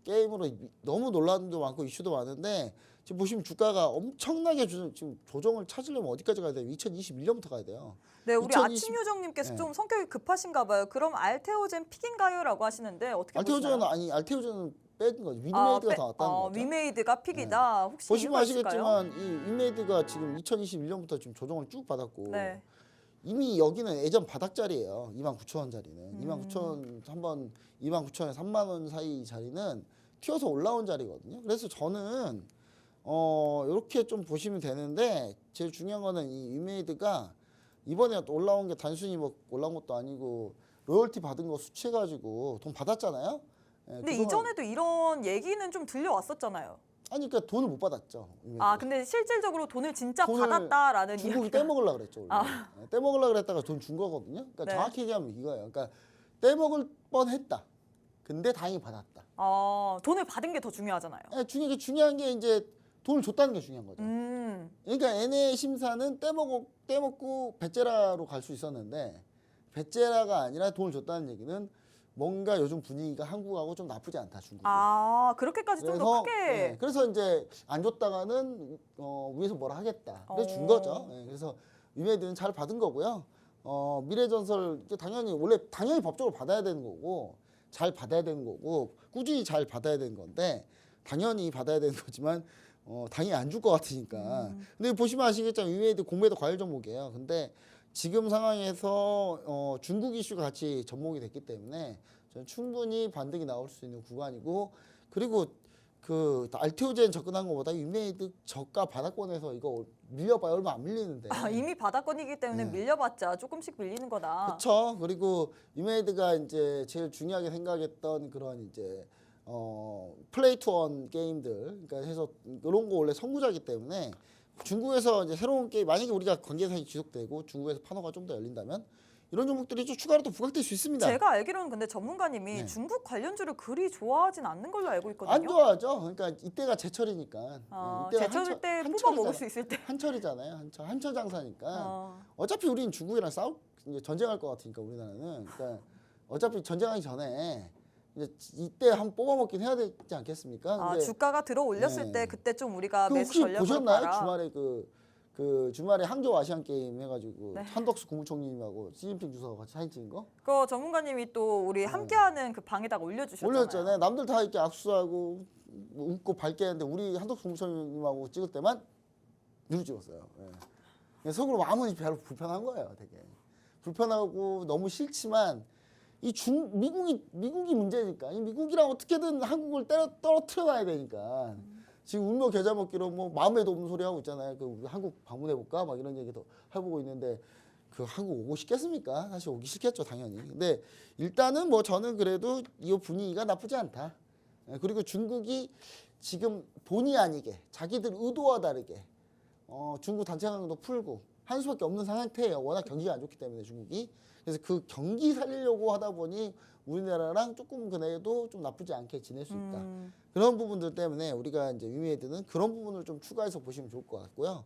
S2: 게임으로 너무 논란도 많고 이슈도 많은데 지금 보시면 주가가 엄청나게 지금 조정을 찾으려면 어디까지 가야 돼요? 2021년부터 가야 돼요.
S1: 네, 우리
S2: 2020
S1: 아침 요정님께서
S2: 네.
S1: 좀 성격이 급하신가 봐요. 그럼 알테오젠 픽인가요?라고 하시는데 어떻게 보시나요?
S2: 알테오젠은 뺀 거죠. 위메이드가 더 낫다는 거죠.
S1: 위메이드가 픽이다. 혹시
S2: 보시면
S1: 이유가 있을까요?
S2: 아시겠지만 이 위메이드가 지금 2021년부터 지금 조정을 쭉 받았고
S1: 네.
S2: 이미 여기는 예전 바닥자리예요. 29,000원짜리는. 29,000원 한번 29,000원 3만 원 사이 자리는 튀어서 올라온 자리거든요. 그래서 저는 이렇게 좀 보시면 되는데 제일 중요한 거는 이 위메이드가 이번에 올라온 게 단순히 뭐 올라온 것도 아니고 로열티 받은 거 수치해가지고 돈 받았잖아요. 예,
S1: 근데
S2: 그동안-
S1: 이전에도 이런 얘기는 좀 들려왔었잖아요.
S2: 아니 그러니까 돈을 못 받았죠.
S1: 근데 실질적으로 돈을 진짜
S2: 돈을
S1: 받았다라는
S2: 중국이
S1: 이야기가.
S2: 떼먹으려고 그랬죠. 원래. 예, 떼먹으려고 그랬다가 돈 준 거거든요. 그러니까
S1: 네.
S2: 정확히 얘기하면 이거예요. 그러니까 떼먹을 뻔했다. 근데 다행히 받았다.
S1: 돈을 받은 게 더 중요하잖아요.
S2: 예, 중요한 게 이제 돈을 줬다는 게 중요한 거죠. 그러니까 NA 심사는 떼먹고 배째라로 갈 수 있었는데 배째라가 아니라 돈을 줬다는 얘기는 뭔가 요즘 분위기가 한국하고 좀 나쁘지 않다 중국이.
S1: 그렇게까지 좀 더 크게.
S2: 예, 그래서 이제 안 줬다가는 위에서 뭐라 하겠다. 그래서 준 거죠. 예, 그래서 위메이드는 잘 받은 거고요. 미래전설 이게 당연히 법적으로 받아야 되는 거고 잘 받아야 되는 거고 꾸준히 잘 받아야 되는 건데 당연히 받아야 되는 거지만 당연히 안 줄 것 같으니까. 근데 보시면 아시겠지만 위메이드 공매도 과열 종목이에요. 근데 지금 상황에서 중국 이슈가 같이 접목이 됐기 때문에 저는 충분히 반등이 나올 수 있는 구간이고 그리고 그 알테오젠 접근한 것보다 위메이드 저가 바닥권에서 이거 밀려봐야 얼마 안 밀리는데.
S1: 이미 바닥권이기 때문에
S2: 네.
S1: 밀려봤자 조금씩 밀리는 거다.
S2: 그렇죠. 그리고 위메이드가 이제 제일 중요하게 생각했던 그런 이제 플레이 투원 게임들 그러니까 해서 이런 거 원래 선구자이기 때문에 중국에서 이제 새로운 게임 만약에 우리가 관계상이 지속되고 중국에서 판호가 좀 더 열린다면 이런 종목들이 좀 추가로 또 부각될 수 있습니다.
S1: 제가 알기로는 근데 전문가님이
S2: 네.
S1: 중국 관련주를 그리 좋아하진 않는 걸로 알고 있거든요.
S2: 안 좋아하죠. 그러니까 이때가 제철이니까. 이때가
S1: 제철 때 뽑아
S2: 한철이잖아.
S1: 먹을 수 있을 때.
S2: 한철이잖아요. 한철 장사니까. 어차피 우리는 중국이랑 이제 전쟁할 것 같으니까 우리나라는. 그러니까 어차피 전쟁하기 전에 이제 이때 한번 뽑아 먹긴 해야 되지 않겠습니까? 근데
S1: 주가가 들어 올렸을
S2: 네.
S1: 때 그때 좀 우리가 매수
S2: 혹시
S1: 전략으로
S2: 보셨나요?
S1: 봐라.
S2: 주말에 그 주말에 항저우 아시안 게임 해가지고
S1: 네.
S2: 한덕수 국무총리님하고 시진핑 주석하고 같이 사진 찍은 거
S1: 그 전문가님이 또 우리 함께하는 그 방에다가 올려주셨잖아요.
S2: 올렸잖아요. 남들 다 이렇게 악수하고 뭐 웃고 밝게 했는데 우리 한덕수 국무총리님하고 찍을 때만 누구 찍었어요. 예. 속으로 마음은 별로 불편한 거예요. 되게 불편하고 너무 싫지만 이 미국이 문제니까 이 미국이랑 어떻게든 한국을 떨어뜨려 놔야 되니까. 지금 울며 겨자 먹기로 뭐 마음에도 없는 소리 하고 있잖아요. 그 우리 한국 방문해 볼까 막 이런 얘기도 해보고 있는데 그 한국 오고 싶겠습니까? 사실 오기 싫겠죠 당연히. 근데 일단은 뭐 저는 그래도 이 분위기가 나쁘지 않다. 그리고 중국이 지금 본의 아니게 자기들 의도와 다르게 중국 단체 강도 풀고 할 수밖에 없는 상태예요. 워낙 경기가 안 좋기 때문에 중국이. 그래서 그 경기 살리려고 하다 보니 우리나라랑 조금 그래도 좀 나쁘지 않게 지낼 수 있다. 그런 부분들 때문에 우리가 이제 위메이드는 그런 부분을 좀 추가해서 보시면 좋을 것 같고요.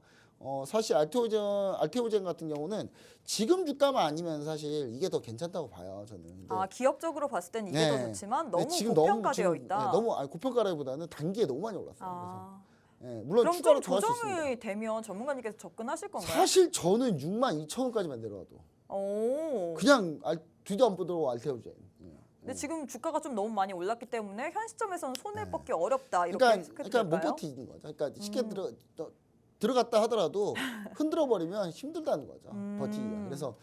S2: 사실 알테오젠 같은 경우는 지금 주가만 아니면 사실 이게 더 괜찮다고 봐요, 저는. 근데
S1: 아, 기업적으로 봤을 때는 이게
S2: 네.
S1: 더 좋지만
S2: 네,
S1: 너무
S2: 지금
S1: 고평가되어
S2: 지금,
S1: 있다.
S2: 네, 너무 고평가라기보다는 단기에 너무 많이 올랐어요.
S1: 아,
S2: 그래서 물론
S1: 그럼
S2: 추가로
S1: 좀
S2: 더 할 수 있습니다.
S1: 조정이 되면 전문가님께서 접근하실 건가요?
S2: 사실 저는 62,000원까지만 내려와도
S1: 오.
S2: 그냥 뒤도 안 보도록 알테오젠.
S1: 근데 지금 주가가 좀 너무 많이 올랐기 때문에 현 시점에서는 손을
S2: 네.
S1: 뻗기 어렵다 이렇게
S2: 그러니까
S1: 해석해도
S2: 못
S1: 될까요?
S2: 버티는 거죠. 그러니까 쉽게 들어갔다 하더라도 흔들어 버리면 힘들다는 거죠. 버티기가. 그래서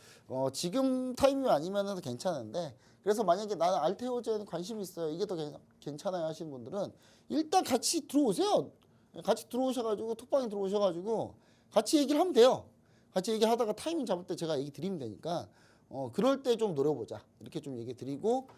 S2: 지금 타이밍이 아니면은 괜찮은데, 그래서 만약에 나는 알테오젠 관심 있어요, 이게 더 괜찮아요 하시는 분들은 일단 같이 들어오세요. 같이 들어오셔가지고 톡방에 들어오셔가지고 같이 얘기를 하면 돼요. 같이 얘기하다가 타이밍 잡을 때 제가 얘기 드리면 되니까 그럴 때 좀 노려보자 이렇게 좀 얘기 드리고,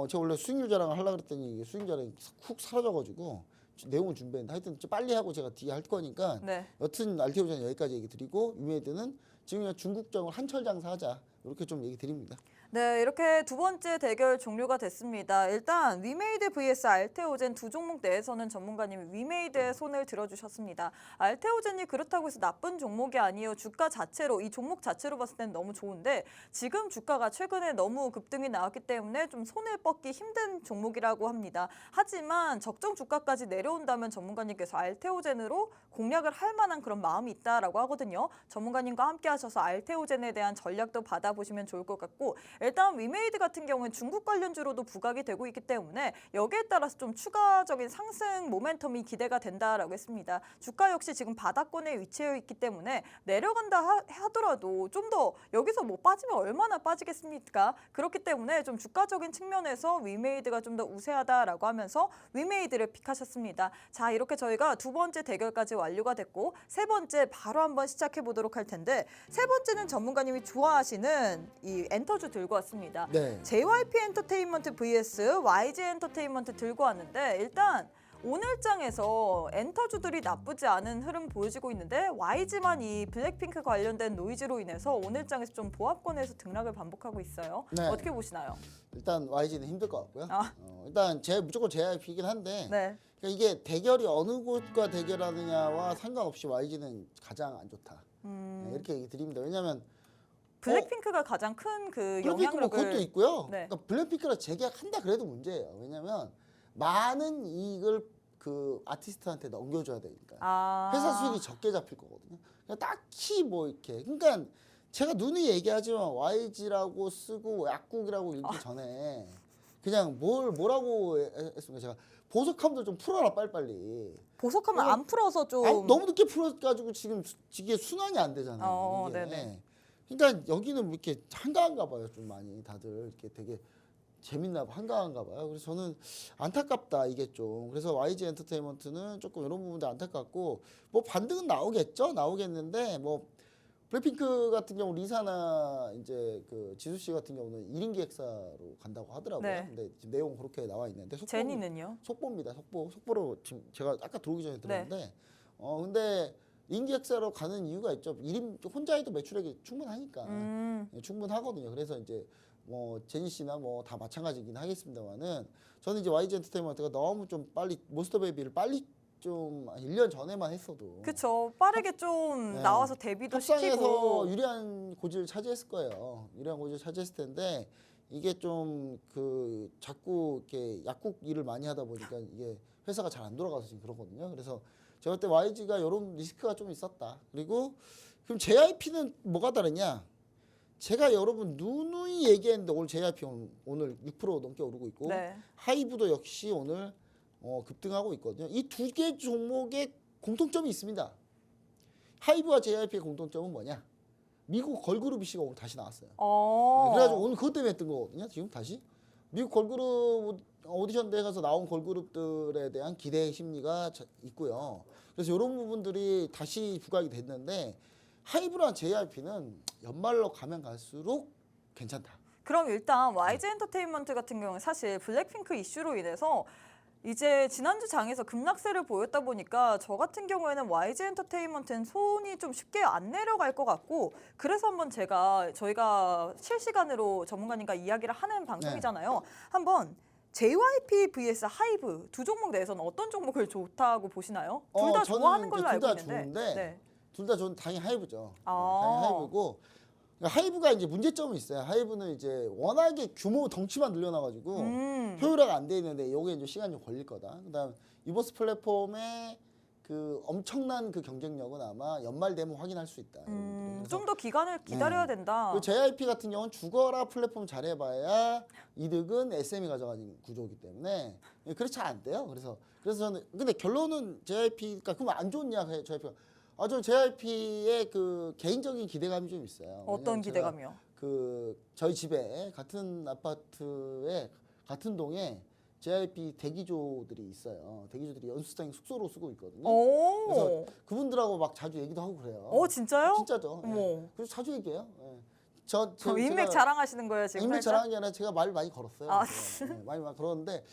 S2: 제가 원래 수익률 자랑을 하려고 그랬더니 이게 수익 자랑이 훅 사라져가지고 내용을 준비했는데, 하여튼 좀 빨리 하고 제가 뒤에 할 거니까
S1: 네.
S2: 여튼 알테오젠 여기까지 얘기 드리고, 위메이드는 지금 그냥 중국정을 한철 장사하자 이렇게 좀 얘기 드립니다.
S1: 네, 이렇게 두 번째 대결 종료가 됐습니다. 일단 위메이드 vs 알테오젠 두 종목 내에서는 전문가님이 위메이드의 손을 들어주셨습니다. 알테오젠이 그렇다고 해서 나쁜 종목이 아니에요. 주가 자체로, 이 종목 자체로 봤을 때는 너무 좋은데 지금 주가가 최근에 너무 급등이 나왔기 때문에 좀 손을 뻗기 힘든 종목이라고 합니다. 하지만 적정 주가까지 내려온다면 전문가님께서 알테오젠으로 공략을 할 만한 그런 마음이 있다라고 하거든요. 전문가님과 함께 하셔서 알테오젠에 대한 전략도 받아보시면 좋을 것 같고, 일단 위메이드 같은 경우는 중국 관련주로도 부각이 되고 있기 때문에 여기에 따라서 좀 추가적인 상승 모멘텀이 기대가 된다라고 했습니다. 주가 역시 지금 바닥권에 위치해 있기 때문에 내려간다 하더라도 좀 더 여기서 뭐 빠지면 얼마나 빠지겠습니까? 그렇기 때문에 좀 주가적인 측면에서 위메이드가 좀 더 우세하다라고 하면서 위메이드를 픽하셨습니다. 자, 이렇게 저희가 두 번째 대결까지 완료가 됐고 세 번째 바로 한번 시작해 보도록 할 텐데, 세 번째는 전문가님이 좋아하시는 이 엔터주 들고 왔습니다.
S2: 네.
S1: JYP 엔터테인먼트 vs YG 엔터테인먼트 들고 왔는데, 일단 오늘장에서 엔터주들이 나쁘지 않은 흐름 보여지고 있는데 YG만 이 블랙핑크 관련된 노이즈로 인해서 오늘장에서 좀 보합권에서 등락을 반복하고 있어요.
S2: 네.
S1: 어떻게 보시나요?
S2: 일단 YG는 힘들 것 같고요.
S1: 아.
S2: 일단 무조건 JYP이긴 한데,
S1: 네.
S2: 그러니까 이게 대결이 어느 곳과 대결하느냐와 상관없이 YG는 가장 안 좋다. 네, 이렇게 얘기 드립니다. 왜냐하면
S1: 블랙핑크가 가장 큰 그
S2: 블랙핑크 뭐
S1: 영향력을
S2: 그것도 있고요.
S1: 네.
S2: 그러니까 블랙핑크랑 재계약한다 그래도 문제예요. 왜냐하면 많은 이익을 그 아티스트한테 넘겨줘야 되니까. 회사 수익이 적게 잡힐 거거든요. 그러니까 딱히 뭐 이렇게, 그러니까 제가 누누이 얘기하지만 YG라고 쓰고 약국이라고 읽기 전에 그냥 뭐라고 했습니까? 제가 보석함도 좀 풀어라 빨리빨리.
S1: 보석하면 안 풀어서 좀
S2: 너무 늦게 풀어가지고 지금 이게 순환이 안 되잖아요. 이게.
S1: 네네.
S2: 그러니까 여기는 뭐 이렇게 한가한가 봐요. 좀 많이 다들 이렇게 되게 재밌나 봐, 한가한가 봐요. 그래서 저는 안타깝다 이게 좀. 그래서 YG 엔터테인먼트는 조금 이런 부분도 안타깝고, 뭐 반등은 나오겠는데 뭐 블랙핑크 같은 경우 리사나 이제 그 지수 씨 같은 경우는 1인 기획사로 간다고 하더라고요.
S1: 네.
S2: 근데 지금 내용 그렇게 나와 있는데
S1: 제니는요?
S2: 속보입니다. 속보로 지금 제가 아까 들어오기 전에 들었는데,
S1: 네.
S2: 근데 1인 기획사로 가는 이유가 있죠. 1인 혼자 해도 매출액이 충분하니까. 네, 충분하거든요. 그래서 이제 뭐 제니 씨나 뭐 다 마찬가지긴 하겠습니다만은, 저는 이제 YG 엔터테인먼트가 너무 좀 빨리 몬스터 베이비를 빨리 좀 1년 전에만 했어도
S1: 그쵸. 빠르게 좀
S2: 네.
S1: 나와서 데뷔도
S2: 협상에서
S1: 시키고.
S2: 유리한 고지를 차지했을 거예요. 유리한 고지를 차지했을 텐데, 이게 좀 그 자꾸 이렇게 약국 일을 많이 하다 보니까 이게 회사가 잘 안 돌아가서 지금 그러거든요. 그래서 제가 그때 YG가 이런 리스크가 좀 있었다. 그리고 그럼 JYP는 뭐가 다르냐? 제가 여러분 누누이 얘기했는데 오늘 JYP 오늘 6% 넘게 오르고 있고,
S1: 네.
S2: 하이브도 역시 오늘 급등하고 있거든요. 이 두 개 종목에 공통점이 있습니다. 하이브와 JYP의 공통점은 뭐냐? 미국 걸그룹 이슈가 오늘 다시 나왔어요. 네, 그래가지고 오늘 그것 때문에 했던 거거든요. 지금 다시 미국 걸그룹 오디션대에 가서 나온 걸그룹들에 대한 기대 심리가 있고요. 그래서 이런 부분들이 다시 부각이 됐는데, 하이브랑 JYP는 연말로 가면 갈수록 괜찮다.
S1: 그럼 일단 YG 엔터테인먼트 같은 경우는 사실 블랙핑크 이슈로 인해서 이제 지난주 장에서 급락세를 보였다 보니까 저 같은 경우에는 YG 엔터테인먼트는 손이 좀 쉽게 안 내려갈 것 같고 그래서 한번 저희가 실시간으로 전문가님과 이야기를 하는 방송이잖아요. 한번 JYP vs 하이브 두 종목 내에서는 어떤 종목을 좋다고 보시나요? 둘 다
S2: 저는
S1: 좋아하는
S2: 이제
S1: 걸로
S2: 둘
S1: 알고
S2: 다
S1: 있는데.
S2: 좋은데
S1: 네.
S2: 둘 다 저는 당연히 하이브죠.
S1: 아.
S2: 당연히 하이브고 그러니까 하이브가 이제 문제점이 있어요. 하이브는 이제 워낙에 규모 덩치만 늘려놔가지고 효율화가 안 돼 있는데 이게 이제 시간이 좀 걸릴 거다. 그다음 이버스 플랫폼의 그 엄청난 그 경쟁력은 아마 연말 되면 확인할 수 있다.
S1: 좀 더 기간을 기다려야 된다.
S2: JYP 같은 경우는 죽어라 플랫폼 잘해봐야 이득은 SM이 가져가는 구조이기 때문에 그렇지 잘 안 돼요. 그래서 저는 근데 결론은 JYP가 그럼 안 좋냐 JYP가 저는 JYP의 그 개인적인 기대감이 좀 있어요.
S1: 어떤 기대감이요?
S2: 그 저희 집에 같은 아파트에 같은 동에 JYP 대기조들이 있어요. 대기조들이 연수장에 숙소로 쓰고 있거든요. 그래서 그분들하고 막 자주 얘기도 하고 그래요.
S1: 진짜요?
S2: 진짜죠.
S1: 어머.
S2: 예. 그래서 자주 얘기해요. 예.
S1: 인맥 자랑하시는 거예요 지금?
S2: 인맥 자랑한 게 아니라 제가 말을 많이 걸었어요.
S1: 아.
S2: 예, 많이 걸었는데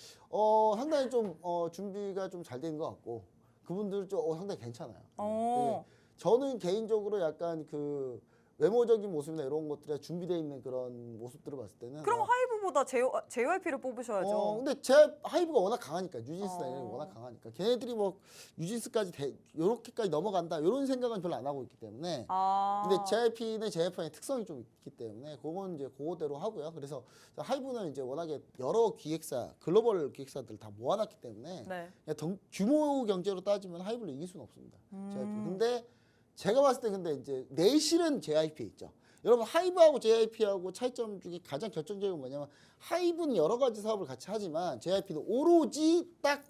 S2: 상당히 좀 준비가 좀 잘 된 것 같고 그분들 좀 상당히 괜찮아요. 예. 저는 개인적으로 약간 그 외모적인 모습이나 이런 것들에 준비되어 있는 그런 모습들을 봤을 때는
S1: 그럼 하이브보다 JYP를 뽑으셔야죠.
S2: 근데 하이브가 워낙 강하니까 뉴진스나 이런 게 워낙 강하니까 걔네들이 뭐 뉴진스까지 요렇게까지 넘어간다 이런 생각은 별로 안 하고 있기 때문에 근데 JYP는 JYP의 특성이 좀 있기 때문에 그건 이제 그거대로 하고요. 그래서 하이브는 이제 워낙에 여러 기획사 글로벌 기획사들 다 모아놨기 때문에
S1: 네.
S2: 그냥 규모 경제로 따지면 하이브를 이길 수는 없습니다. JYP. 근데 제가 봤을 때 근데 이제 내실은 JYP에 있죠. 여러분 하이브하고 JYP하고 차이점 중에 가장 결정적인 건 뭐냐면 하이브는 여러 가지 사업을 같이 하지만 JYP는 오로지 딱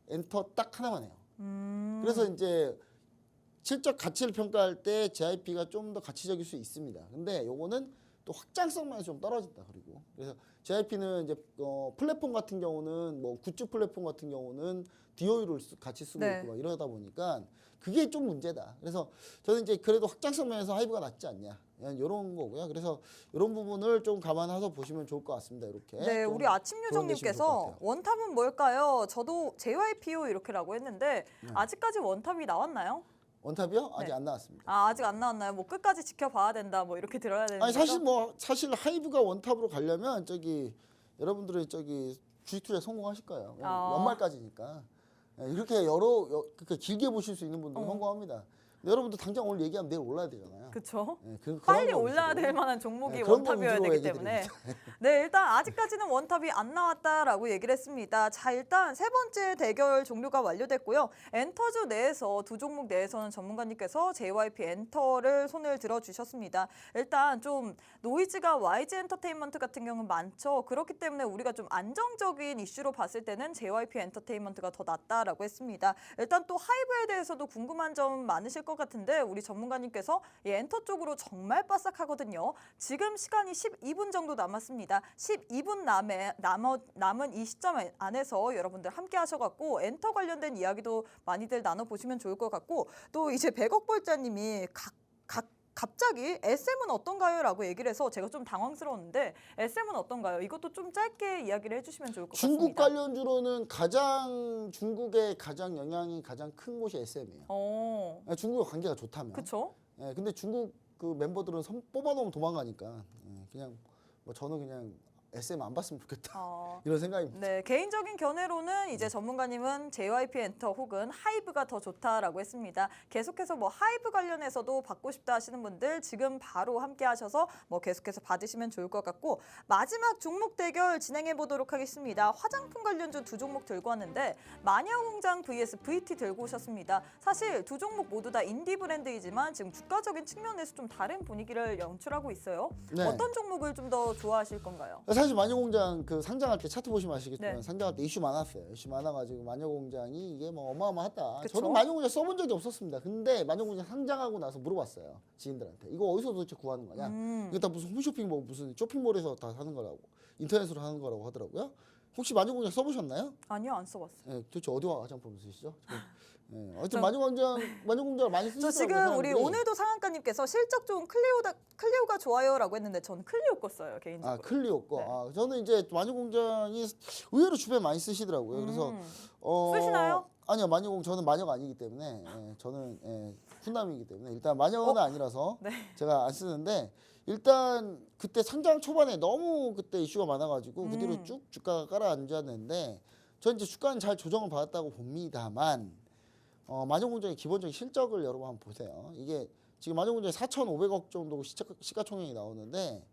S2: 엔터 딱 하나만 해요. 그래서 이제 실적 가치를 평가할 때 JYP가 좀 더 가치적일 수 있습니다. 근데 요거는 또 확장성만 좀 떨어진다. 그리고 그래서 JYP는 이제 플랫폼 같은 경우는 뭐 굿즈 플랫폼 같은 경우는 DOU를 같이 쓰고
S1: 네.
S2: 있고 막 이러다 보니까 그게 좀 문제다. 그래서 저는 이제 그래도 확장성 면에서 하이브가 낫지 않냐 이런 거고요. 그래서 이런 부분을 좀 감안해서 보시면 좋을 것 같습니다. 이렇게.
S1: 네, 우리 아침 요정님께서 원탑은 뭘까요? 저도 JYPO 이렇게라고 했는데 아직까지 원탑이 나왔나요?
S2: 원탑이요? 아직
S1: 네.
S2: 안 나왔습니다.
S1: 아직 안 나왔나요? 뭐 끝까지 지켜봐야 된다. 뭐 이렇게 들어야 되는
S2: 아니
S1: 거죠?
S2: 사실 하이브가 원탑으로 가려면 여러분들이 주식 투자에 성공하실 거예요. 연말까지니까. 이렇게 그러니까 길게 보실 수 있는 분들은 성공합니다. 근데 여러분들 당장 오늘 얘기하면 내일 올라야 되잖아요.
S1: 그렇죠.
S2: 그런
S1: 빨리
S2: 거
S1: 올라야
S2: 위주로.
S1: 될 만한 종목이
S2: 그런 거
S1: 원탑이어야
S2: 위주로
S1: 되기
S2: 얘기
S1: 때문에
S2: 드립니다.
S1: 네, 일단 아직까지는 원탑이 안 나왔다라고 얘기를 했습니다. 자, 일단 세 번째 대결 종료가 완료됐고요. 엔터주 내에서 두 종목 내에서는 전문가님께서 JYP 엔터를 손을 들어주셨습니다. 일단 좀 노이즈가 YG 엔터테인먼트 같은 경우는 많죠. 그렇기 때문에 우리가 좀 안정적인 이슈로 봤을 때는 JYP 엔터테인먼트가 더 낫다라고 했습니다. 일단 또 하이브에 대해서도 궁금한 점 많으실 것 같은데 우리 전문가님께서 이 엔터 쪽으로 정말 빠삭하거든요. 지금 시간이 12분 정도 남았습니다. 12분 남은 이 시점 안에서 여러분들 함께 하셔갖고 엔터 관련된 이야기도 많이들 나눠보시면 좋을 것 같고 또 이제 100억 벌자님이 갑자기 SM은 어떤가요? 라고 얘기를 해서 제가 좀 당황스러웠는데 SM은 어떤가요? 이것도 좀 짧게 이야기를 해주시면 좋을 것 같습니다.
S2: 중국 관련주로는 중국의 가장 영향이 가장 큰 곳이 SM이에요. 중국과 관계가 좋다면.
S1: 그렇죠.
S2: 근데 중국 그 멤버들은 뽑아놓으면 도망가니까 그냥 뭐 저는 그냥 SM 안 봤으면 좋겠다 이런 생각입니다.
S1: 네, 개인적인 견해로는 이제 전문가님은 JYP 엔터 혹은 하이브가 더 좋다라고 했습니다. 계속해서 뭐 하이브 관련해서도 받고 싶다 하시는 분들 지금 바로 함께 하셔서 뭐 계속해서 받으시면 좋을 것 같고 마지막 종목 대결 진행해 보도록 하겠습니다. 화장품 관련주 두 종목 들고 왔는데 마녀공장 vs VT 들고 오셨습니다. 사실 두 종목 모두 다 인디 브랜드이지만 지금 주가적인 측면에서 좀 다른 분위기를 연출하고 있어요.
S2: 네.
S1: 어떤 종목을 좀 더 좋아하실 건가요?
S2: 사실 마녀공장 그 상장할 때 차트 보시면 아시겠지만
S1: 네.
S2: 상장할 때 이슈 많았어요. 이슈 많아가지고 마녀공장이 이게 뭐 어마어마하다.
S1: 그쵸?
S2: 저는 마녀공장 써본 적이 없었습니다. 근데 마녀공장 상장하고 나서 물어봤어요. 지인들한테. 이거 어디서 도대체 구하는 거냐? 이거 다 무슨 홈쇼핑 뭐 무슨 쇼핑몰에서 다 사는 거라고. 인터넷으로 하는 거라고 하더라고요. 혹시 마녀공장 써보셨나요?
S1: 아니요, 안 써봤어요.
S2: 네, 도대체 어디와 화장품 쓰시죠? 하여튼 만용공장 많이 쓰시더라고요.
S1: 저 지금 우리
S2: 사람들이.
S1: 오늘도 상한가님께서 실적 좋은 클리오가 좋아요라고 했는데 전 클리오 거 써요 개인적으로.
S2: 아 클리오 거.
S1: 네.
S2: 저는 이제 만용공장이 의외로 주변에 많이 쓰시더라고요. 그래서
S1: 쓰시나요?
S2: 아니요, 저는 마녀가 아니기 때문에 저는 훈남이기 때문에 일단 마녀는 아니라서
S1: 네.
S2: 제가 안 쓰는데 일단 그때 상장 초반에 너무 그때 이슈가 많아가지고 그 뒤로 쭉 주가가 깔아앉았는데 전 이제 주가는 잘 조정을 받았다고 봅니다만 마녀공장의 기본적인 실적을 여러분 한번 보세요. 이게 지금 마녀공장이 4,500억 정도 시가총액이 나오는데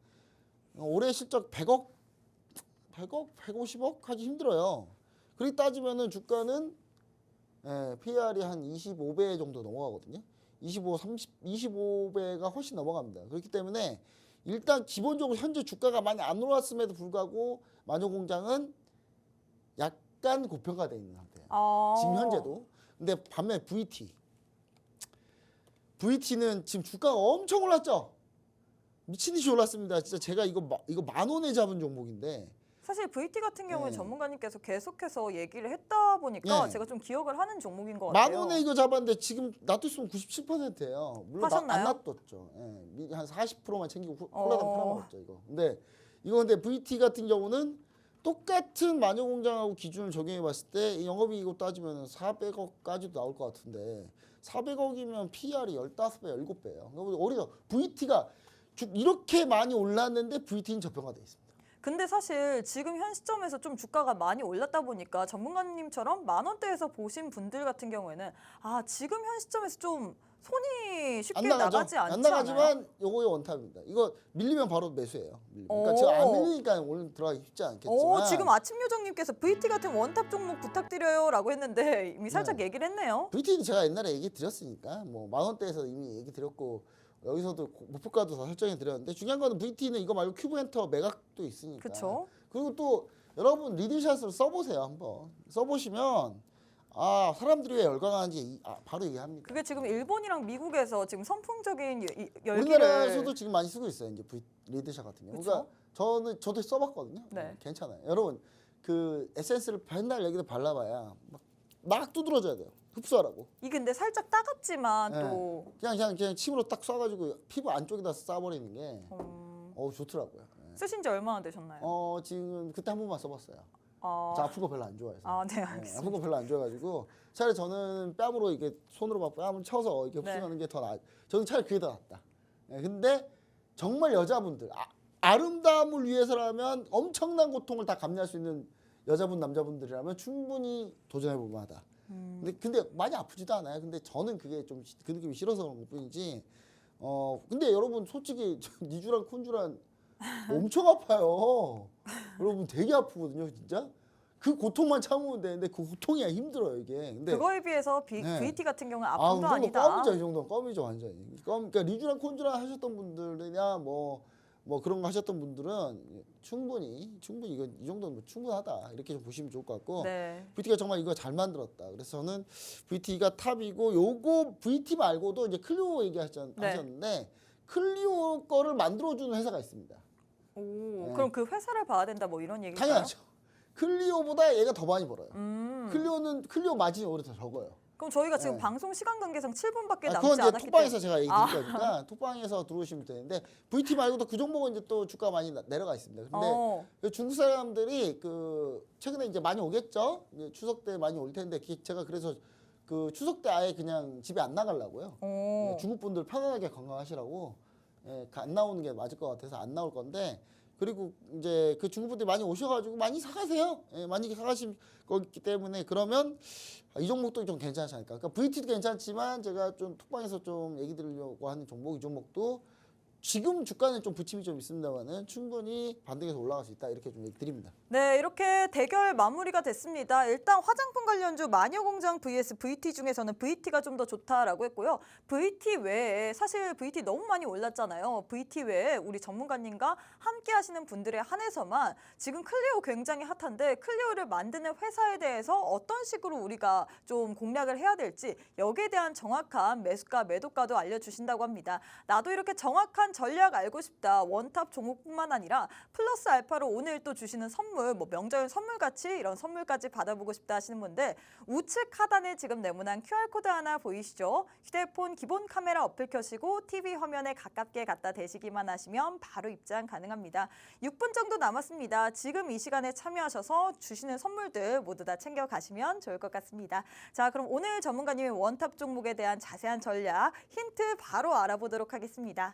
S2: 올해 실적 100억, 150억 하기 힘들어요. 그렇게 따지면은 주가는 PR이 한 25배 정도 넘어가거든요. 25배가 훨씬 넘어갑니다. 그렇기 때문에 일단 기본적으로 현재 주가가 많이 안 올랐음에도 불구하고 마녀공장은 약간 고평가되어 있는 상태예요. 지금 현재도. 근데 반면에 VT는 지금 주가가 엄청 올랐죠. 미친 듯이 올랐습니다. 진짜 제가 이거 10,000원에 잡은 종목인데
S1: 사실 VT 같은 경우에
S2: 네.
S1: 전문가님께서 계속해서 얘기를 했다 보니까
S2: 네.
S1: 제가 좀 기억을 하는 종목인 것 같아요.
S2: 10,000원에 이거 잡았는데 지금 놔뒀으면 97%예요. 물론
S1: 하셨나요?
S2: 안 놔뒀죠. 한 40%만 챙기고 콜라당 팔아먹었죠 이거. 근데 VT 같은 경우는 똑같은 마녀공장하고 기준을 적용해 봤을 때 영업이익으로 따지면 400억까지도 나올 것 같은데 400억이면 PR이 15배, 17배예요. 그러니까 우리가 VT가 이렇게 많이 올랐는데 VT는 저평가돼 있습니다.
S1: 근데 사실 지금 현 시점에서 좀 주가가 많이 올랐다 보니까 전문가님처럼 10,000원대에서 보신 분들 같은 경우에는 지금 현 시점에서 좀 손이 쉽게 나가지 않지
S2: 안 나가지만
S1: 않아요?
S2: 요거의 원탑입니다. 이거 밀리면 바로 매수해요. 그러니까 지금 안 밀리니까 오늘 들어가기 쉽지 않겠지만
S1: 지금 아침 요정님께서 VT 같은 원탑 종목 부탁드려요라고 했는데 이미 살짝
S2: 네.
S1: 얘기를 했네요.
S2: VT는 제가 옛날에 얘기 드렸으니까 뭐 10,000원대에서 이미 얘기 드렸고 여기서도 목표가도 다 설정해 드렸는데 중요한 거는 VT는 이거 말고 큐브 엔터 매각도 있으니까.
S1: 그렇죠.
S2: 그리고 또 여러분 리드샷으로 써보세요 한번. 써보시면 사람들이 왜 열광하는지 바로 얘기합니다.
S1: 그게 지금 일본이랑 미국에서 지금 선풍적인 열기를
S2: 우리나라에서도 지금 많이 쓰고 있어요. 이제 리드샷 같은 경우.
S1: 그쵸?
S2: 그러니까 저도 써봤거든요.
S1: 네.
S2: 괜찮아요. 여러분 그 에센스를 맨날 여기다 발라봐야 막 두드러져야 돼요. 흡수하라고.
S1: 이게 근데 살짝 따갑지만
S2: 네.
S1: 또
S2: 그냥 침으로 딱 쏴가지고 피부 안쪽에다 쏴버리는 게 좋더라고요.
S1: 쓰신 지 얼마나 되셨나요?
S2: 지금 그때 한 번만 써봤어요. 저 아픈 거 별로 안 좋아해서.
S1: 네, 알겠습니다.
S2: 아픈 거 별로 안 좋아해가지고 차라리 저는 뺨으로 이렇게 손으로 막 뺨을 쳐서 이렇게 흡수하는 게 더 나아. 저는 차라리 그게 더 낫다. 근데 정말 여자분들 아름다움을 위해서라면 엄청난 고통을 다 감내할 수 있는 여자분 남자분들이라면 충분히 도전해 볼 만하다. 근데 많이 아프지도 않아요. 근데 저는 그게 좀 그 느낌이 싫어서 그런 것뿐이지. 근데 여러분 솔직히 니주랑 콘주랑 엄청 아파요. 여러분 되게 아프거든요, 진짜. 그 고통만 참으면 되는데 그 고통이 힘들어요, 이게. 근데
S1: 그거에 비해서
S2: 네.
S1: VT 같은 경우는
S2: 이
S1: 아픔도
S2: 정도
S1: 아니다.
S2: 껌이죠, 이 정도는 껌이죠, 완전히. 그러니까 리주랑 콘주랑 하셨던 분들이나 뭐 그런 거 하셨던 분들은 충분히 이거 이 정도는 충분하다 이렇게 좀 보시면 좋을 것 같고.
S1: 네.
S2: VT가 정말 이거 잘 만들었다. 그래서 저는 VT가 탑이고 요거 VT 말고도 이제 클리오 하셨는데 클리오 거를 만들어주는 회사가 있습니다.
S1: 그럼 그 회사를 봐야 된다 뭐 이런 얘기인가요?
S2: 당연하죠. 클리오보다 얘가 더 많이 벌어요. 클리오 마진이 오히려 더 적어요.
S1: 그럼 저희가 지금
S2: 네.
S1: 방송 시간 관계상 7분밖에 남지
S2: 그건 이제
S1: 않았기
S2: 톡방에서
S1: 때문에
S2: 제가 얘기 드릴 거니까 톡방에서 들어오시면 되는데 VT 말고도 그 종목은 이제 또 주가 많이 내려가 있습니다. 근데 그 중국 사람들이 그 최근에 이제 많이 오겠죠. 이제 추석 때 많이 올 텐데 제가 그래서 그 추석 때 아예 그냥 집에 안 나가려고요. 중국 분들 편안하게 건강하시라고 안 나오는 게 맞을 것 같아서 안 나올 건데. 그리고 이제 그 중국분들이 많이 오셔가지고 많이 사가세요. 많이 사가신 거기 때문에 그러면 이 종목도 좀 괜찮지 않을까. 그러니까 VT도 괜찮지만 제가 좀 톡방에서 좀 얘기 드리려고 하는 종목 이 종목도 지금 주가는 좀 부침이 좀 있습니다만은 충분히 반등해서 올라갈 수 있다 이렇게 좀 얘기 드립니다.
S1: 네, 이렇게 대결 마무리가 됐습니다. 일단 화장품 관련주 마녀공장 vs VT 중에서는 VT가 좀 더 좋다라고 했고요. VT 외에 사실 VT 너무 많이 올랐잖아요. VT 외에 우리 전문가님과 함께 하시는 분들에 한해서만 지금 클리오 굉장히 핫한데 클리오를 만드는 회사에 대해서 어떤 식으로 우리가 좀 공략을 해야 될지 여기에 대한 정확한 매수가, 매도가도 알려주신다고 합니다. 나도 이렇게 정확한 전략 알고 싶다. 원탑 종목뿐만 아니라 플러스 알파로 오늘 또 주시는 선물, 뭐 명절 선물 같이 이런 선물까지 받아보고 싶다 하시는 분들 우측 하단에 지금 네모난 QR코드 하나 보이시죠? 휴대폰 기본 카메라 어플 켜시고 TV 화면에 가깝게 갖다 대시기만 하시면 바로 입장 가능합니다. 6분 정도 남았습니다. 지금 이 시간에 참여하셔서 주시는 선물들 모두 다 챙겨 가시면 좋을 것 같습니다. 자, 그럼 오늘 전문가님의 원탑 종목에 대한 자세한 전략, 힌트 바로 알아보도록 하겠습니다.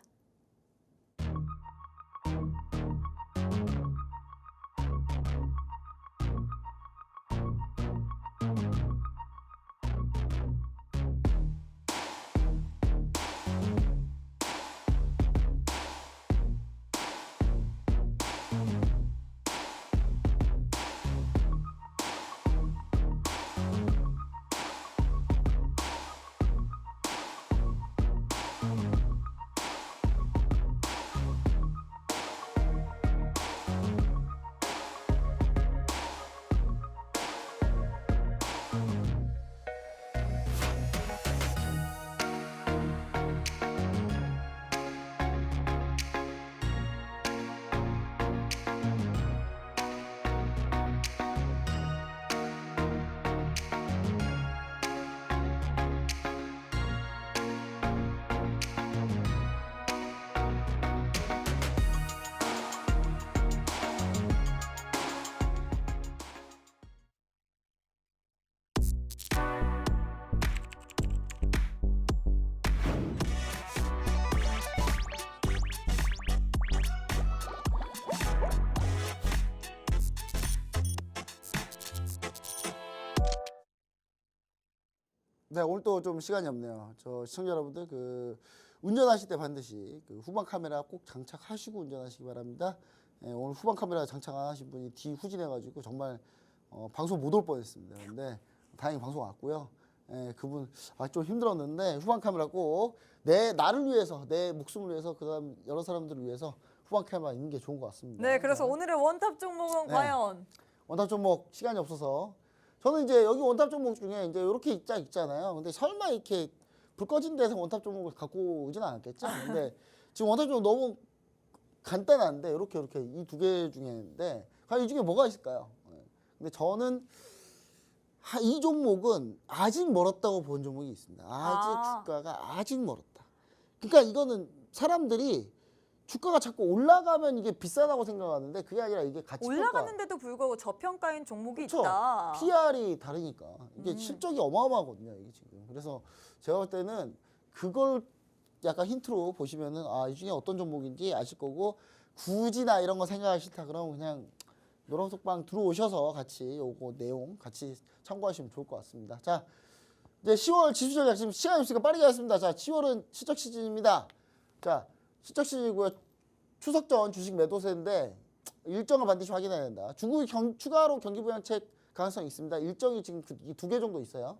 S2: 네, 오늘 또 좀 시간이 없네요. 저 시청자 여러분들 운전하실 때 반드시 후방 카메라 꼭 장착하시고 운전하시기 바랍니다. 오늘 후방 카메라 장착 안 하신 분이 뒤 후진해가지고 정말 방송 못 올 뻔했습니다. 근데 다행히 방송 왔고요. 그분 좀 힘들었는데 후방 카메라 꼭 나를 위해서, 내 목숨을 위해서, 그다음 여러 사람들을 위해서 후방 카메라 있는 게 좋은 것 같습니다.
S1: 네, 그래서 오늘의 원탑 종목은
S2: 네.
S1: 과연?
S2: 원탑 종목 시간이 없어서 저는 이제 여기 원탑 종목 중에 이제 이렇게 있잖아요. 근데 설마 이렇게 불 꺼진 데서 원탑 종목을 갖고 오진 않았겠죠. 근데 지금 원탑 종목 너무 간단한데 이렇게 이 두 개 중에인데 과연 이 중에 뭐가 있을까요? 근데 저는 이 종목은 아직 멀었다고 본 종목이 있습니다. 주가가 아직 멀었다. 그러니까 이거는 사람들이 주가가 자꾸 올라가면 이게 비싸다고 생각하는데 그게 아니라 이게 가치 평가.
S1: 올라갔는데도 불구하고 저평가인 종목이
S2: 그쵸?
S1: 있다.
S2: PR이 다르니까 이게 실적이 어마어마하거든요. 이게 지금. 그래서 제가 볼 때는 그걸 약간 힌트로 보시면은 이 중에 어떤 종목인지 아실 거고 굳이나 이런 거 생각하기 싫다 그러면 그냥 노란속방 들어오셔서 같이 요거 내용 같이 참고하시면 좋을 것 같습니다. 자, 이제 10월 지수 전략 지금 시간이 없으니까 빠르게 하겠습니다. 자, 10월은 실적 시즌입니다. 자, 실적 시즌이고요. 추석 전 주식 매도세인데 일정을 반드시 확인해야 된다. 중국이 추가로 경기 부양책 가능성이 있습니다. 일정이 지금 두 개 정도 있어요.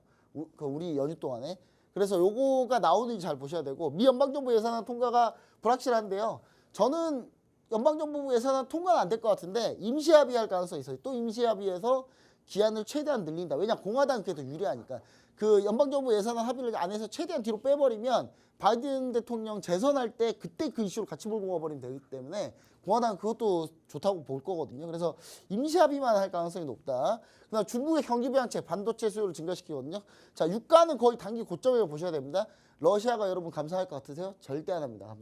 S2: 우리 연휴 동안에. 그래서 요거가 나오는지 잘 보셔야 되고 미 연방정부 예산안 통과가 불확실한데요. 저는 연방정부 예산안 통과는 안 될 것 같은데 임시합의할 가능성이 있어요. 또 임시합의해서 기한을 최대한 늘린다. 왜냐 공화당 그게 더 유리하니까. 그 연방정부 예산안 합의를 안 해서 최대한 뒤로 빼버리면 바이든 대통령 재선할 때 그때 그 이슈를 같이 몰고 가버리면 되기 때문에 공화당은 그것도 좋다고 볼 거거든요. 그래서 임시합의만 할 가능성이 높다. 그다음 중국의 경기 부양책 반도체 수요를 증가시키거든요. 자, 유가는 거의 단기 고점이라고 보셔야 됩니다. 러시아가 여러분 감사할 것 같으세요? 절대 안 합니다.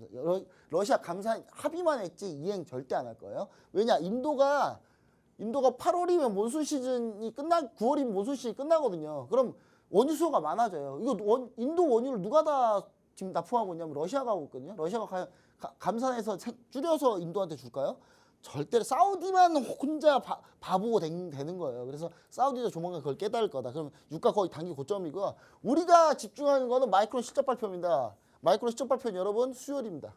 S2: 러시아 감사 합의만 했지 이행 절대 안 할 거예요. 왜냐 인도가 8월이면 몬순 시즌이 9월이면 몬순 시즌이 끝나거든요. 그럼 원유 수요가 많아져요. 이거 인도 원유를 누가 다 지금 납품하고 있냐면 러시아가 하고 있거든요. 러시아가 감산해서 줄여서 인도한테 줄까요? 절대로 사우디만 혼자 바보고 되는 거예요. 그래서 사우디도 조만간 그걸 깨달을 거다. 그럼 유가 거의 단기 고점이고요. 우리가 집중하는 거는 마이크론 실적 발표입니다. 마이크론 실적 발표는 여러분 수요일입니다.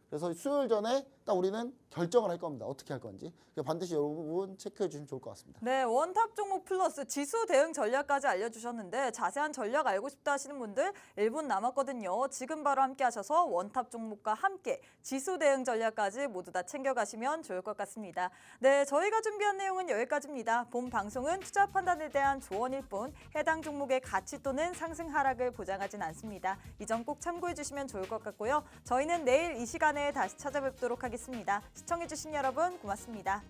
S2: 그래서 수요일 전에 딱 우리는 결정을 할 겁니다. 어떻게 할 건지. 그러니까 반드시 여러분 체크해 주시면 좋을 것 같습니다.
S1: 네, 원탑 종목 플러스 지수 대응 전략까지 알려주셨는데 자세한 전략 알고 싶다 하시는 분들 1분 남았거든요. 지금 바로 함께 하셔서 원탑 종목과 함께 지수 대응 전략까지 모두 다 챙겨가시면 좋을 것 같습니다. 네, 저희가 준비한 내용은 여기까지입니다. 본 방송은 투자 판단에 대한 조언일 뿐 해당 종목의 가치 또는 상승 하락을 보장하진 않습니다. 이 점 꼭 참고해 주시면 좋을 것 같고요. 저희는 내일 이 시간에 다시 찾아뵙도록 하겠습니다. 시청해주신 여러분 고맙습니다.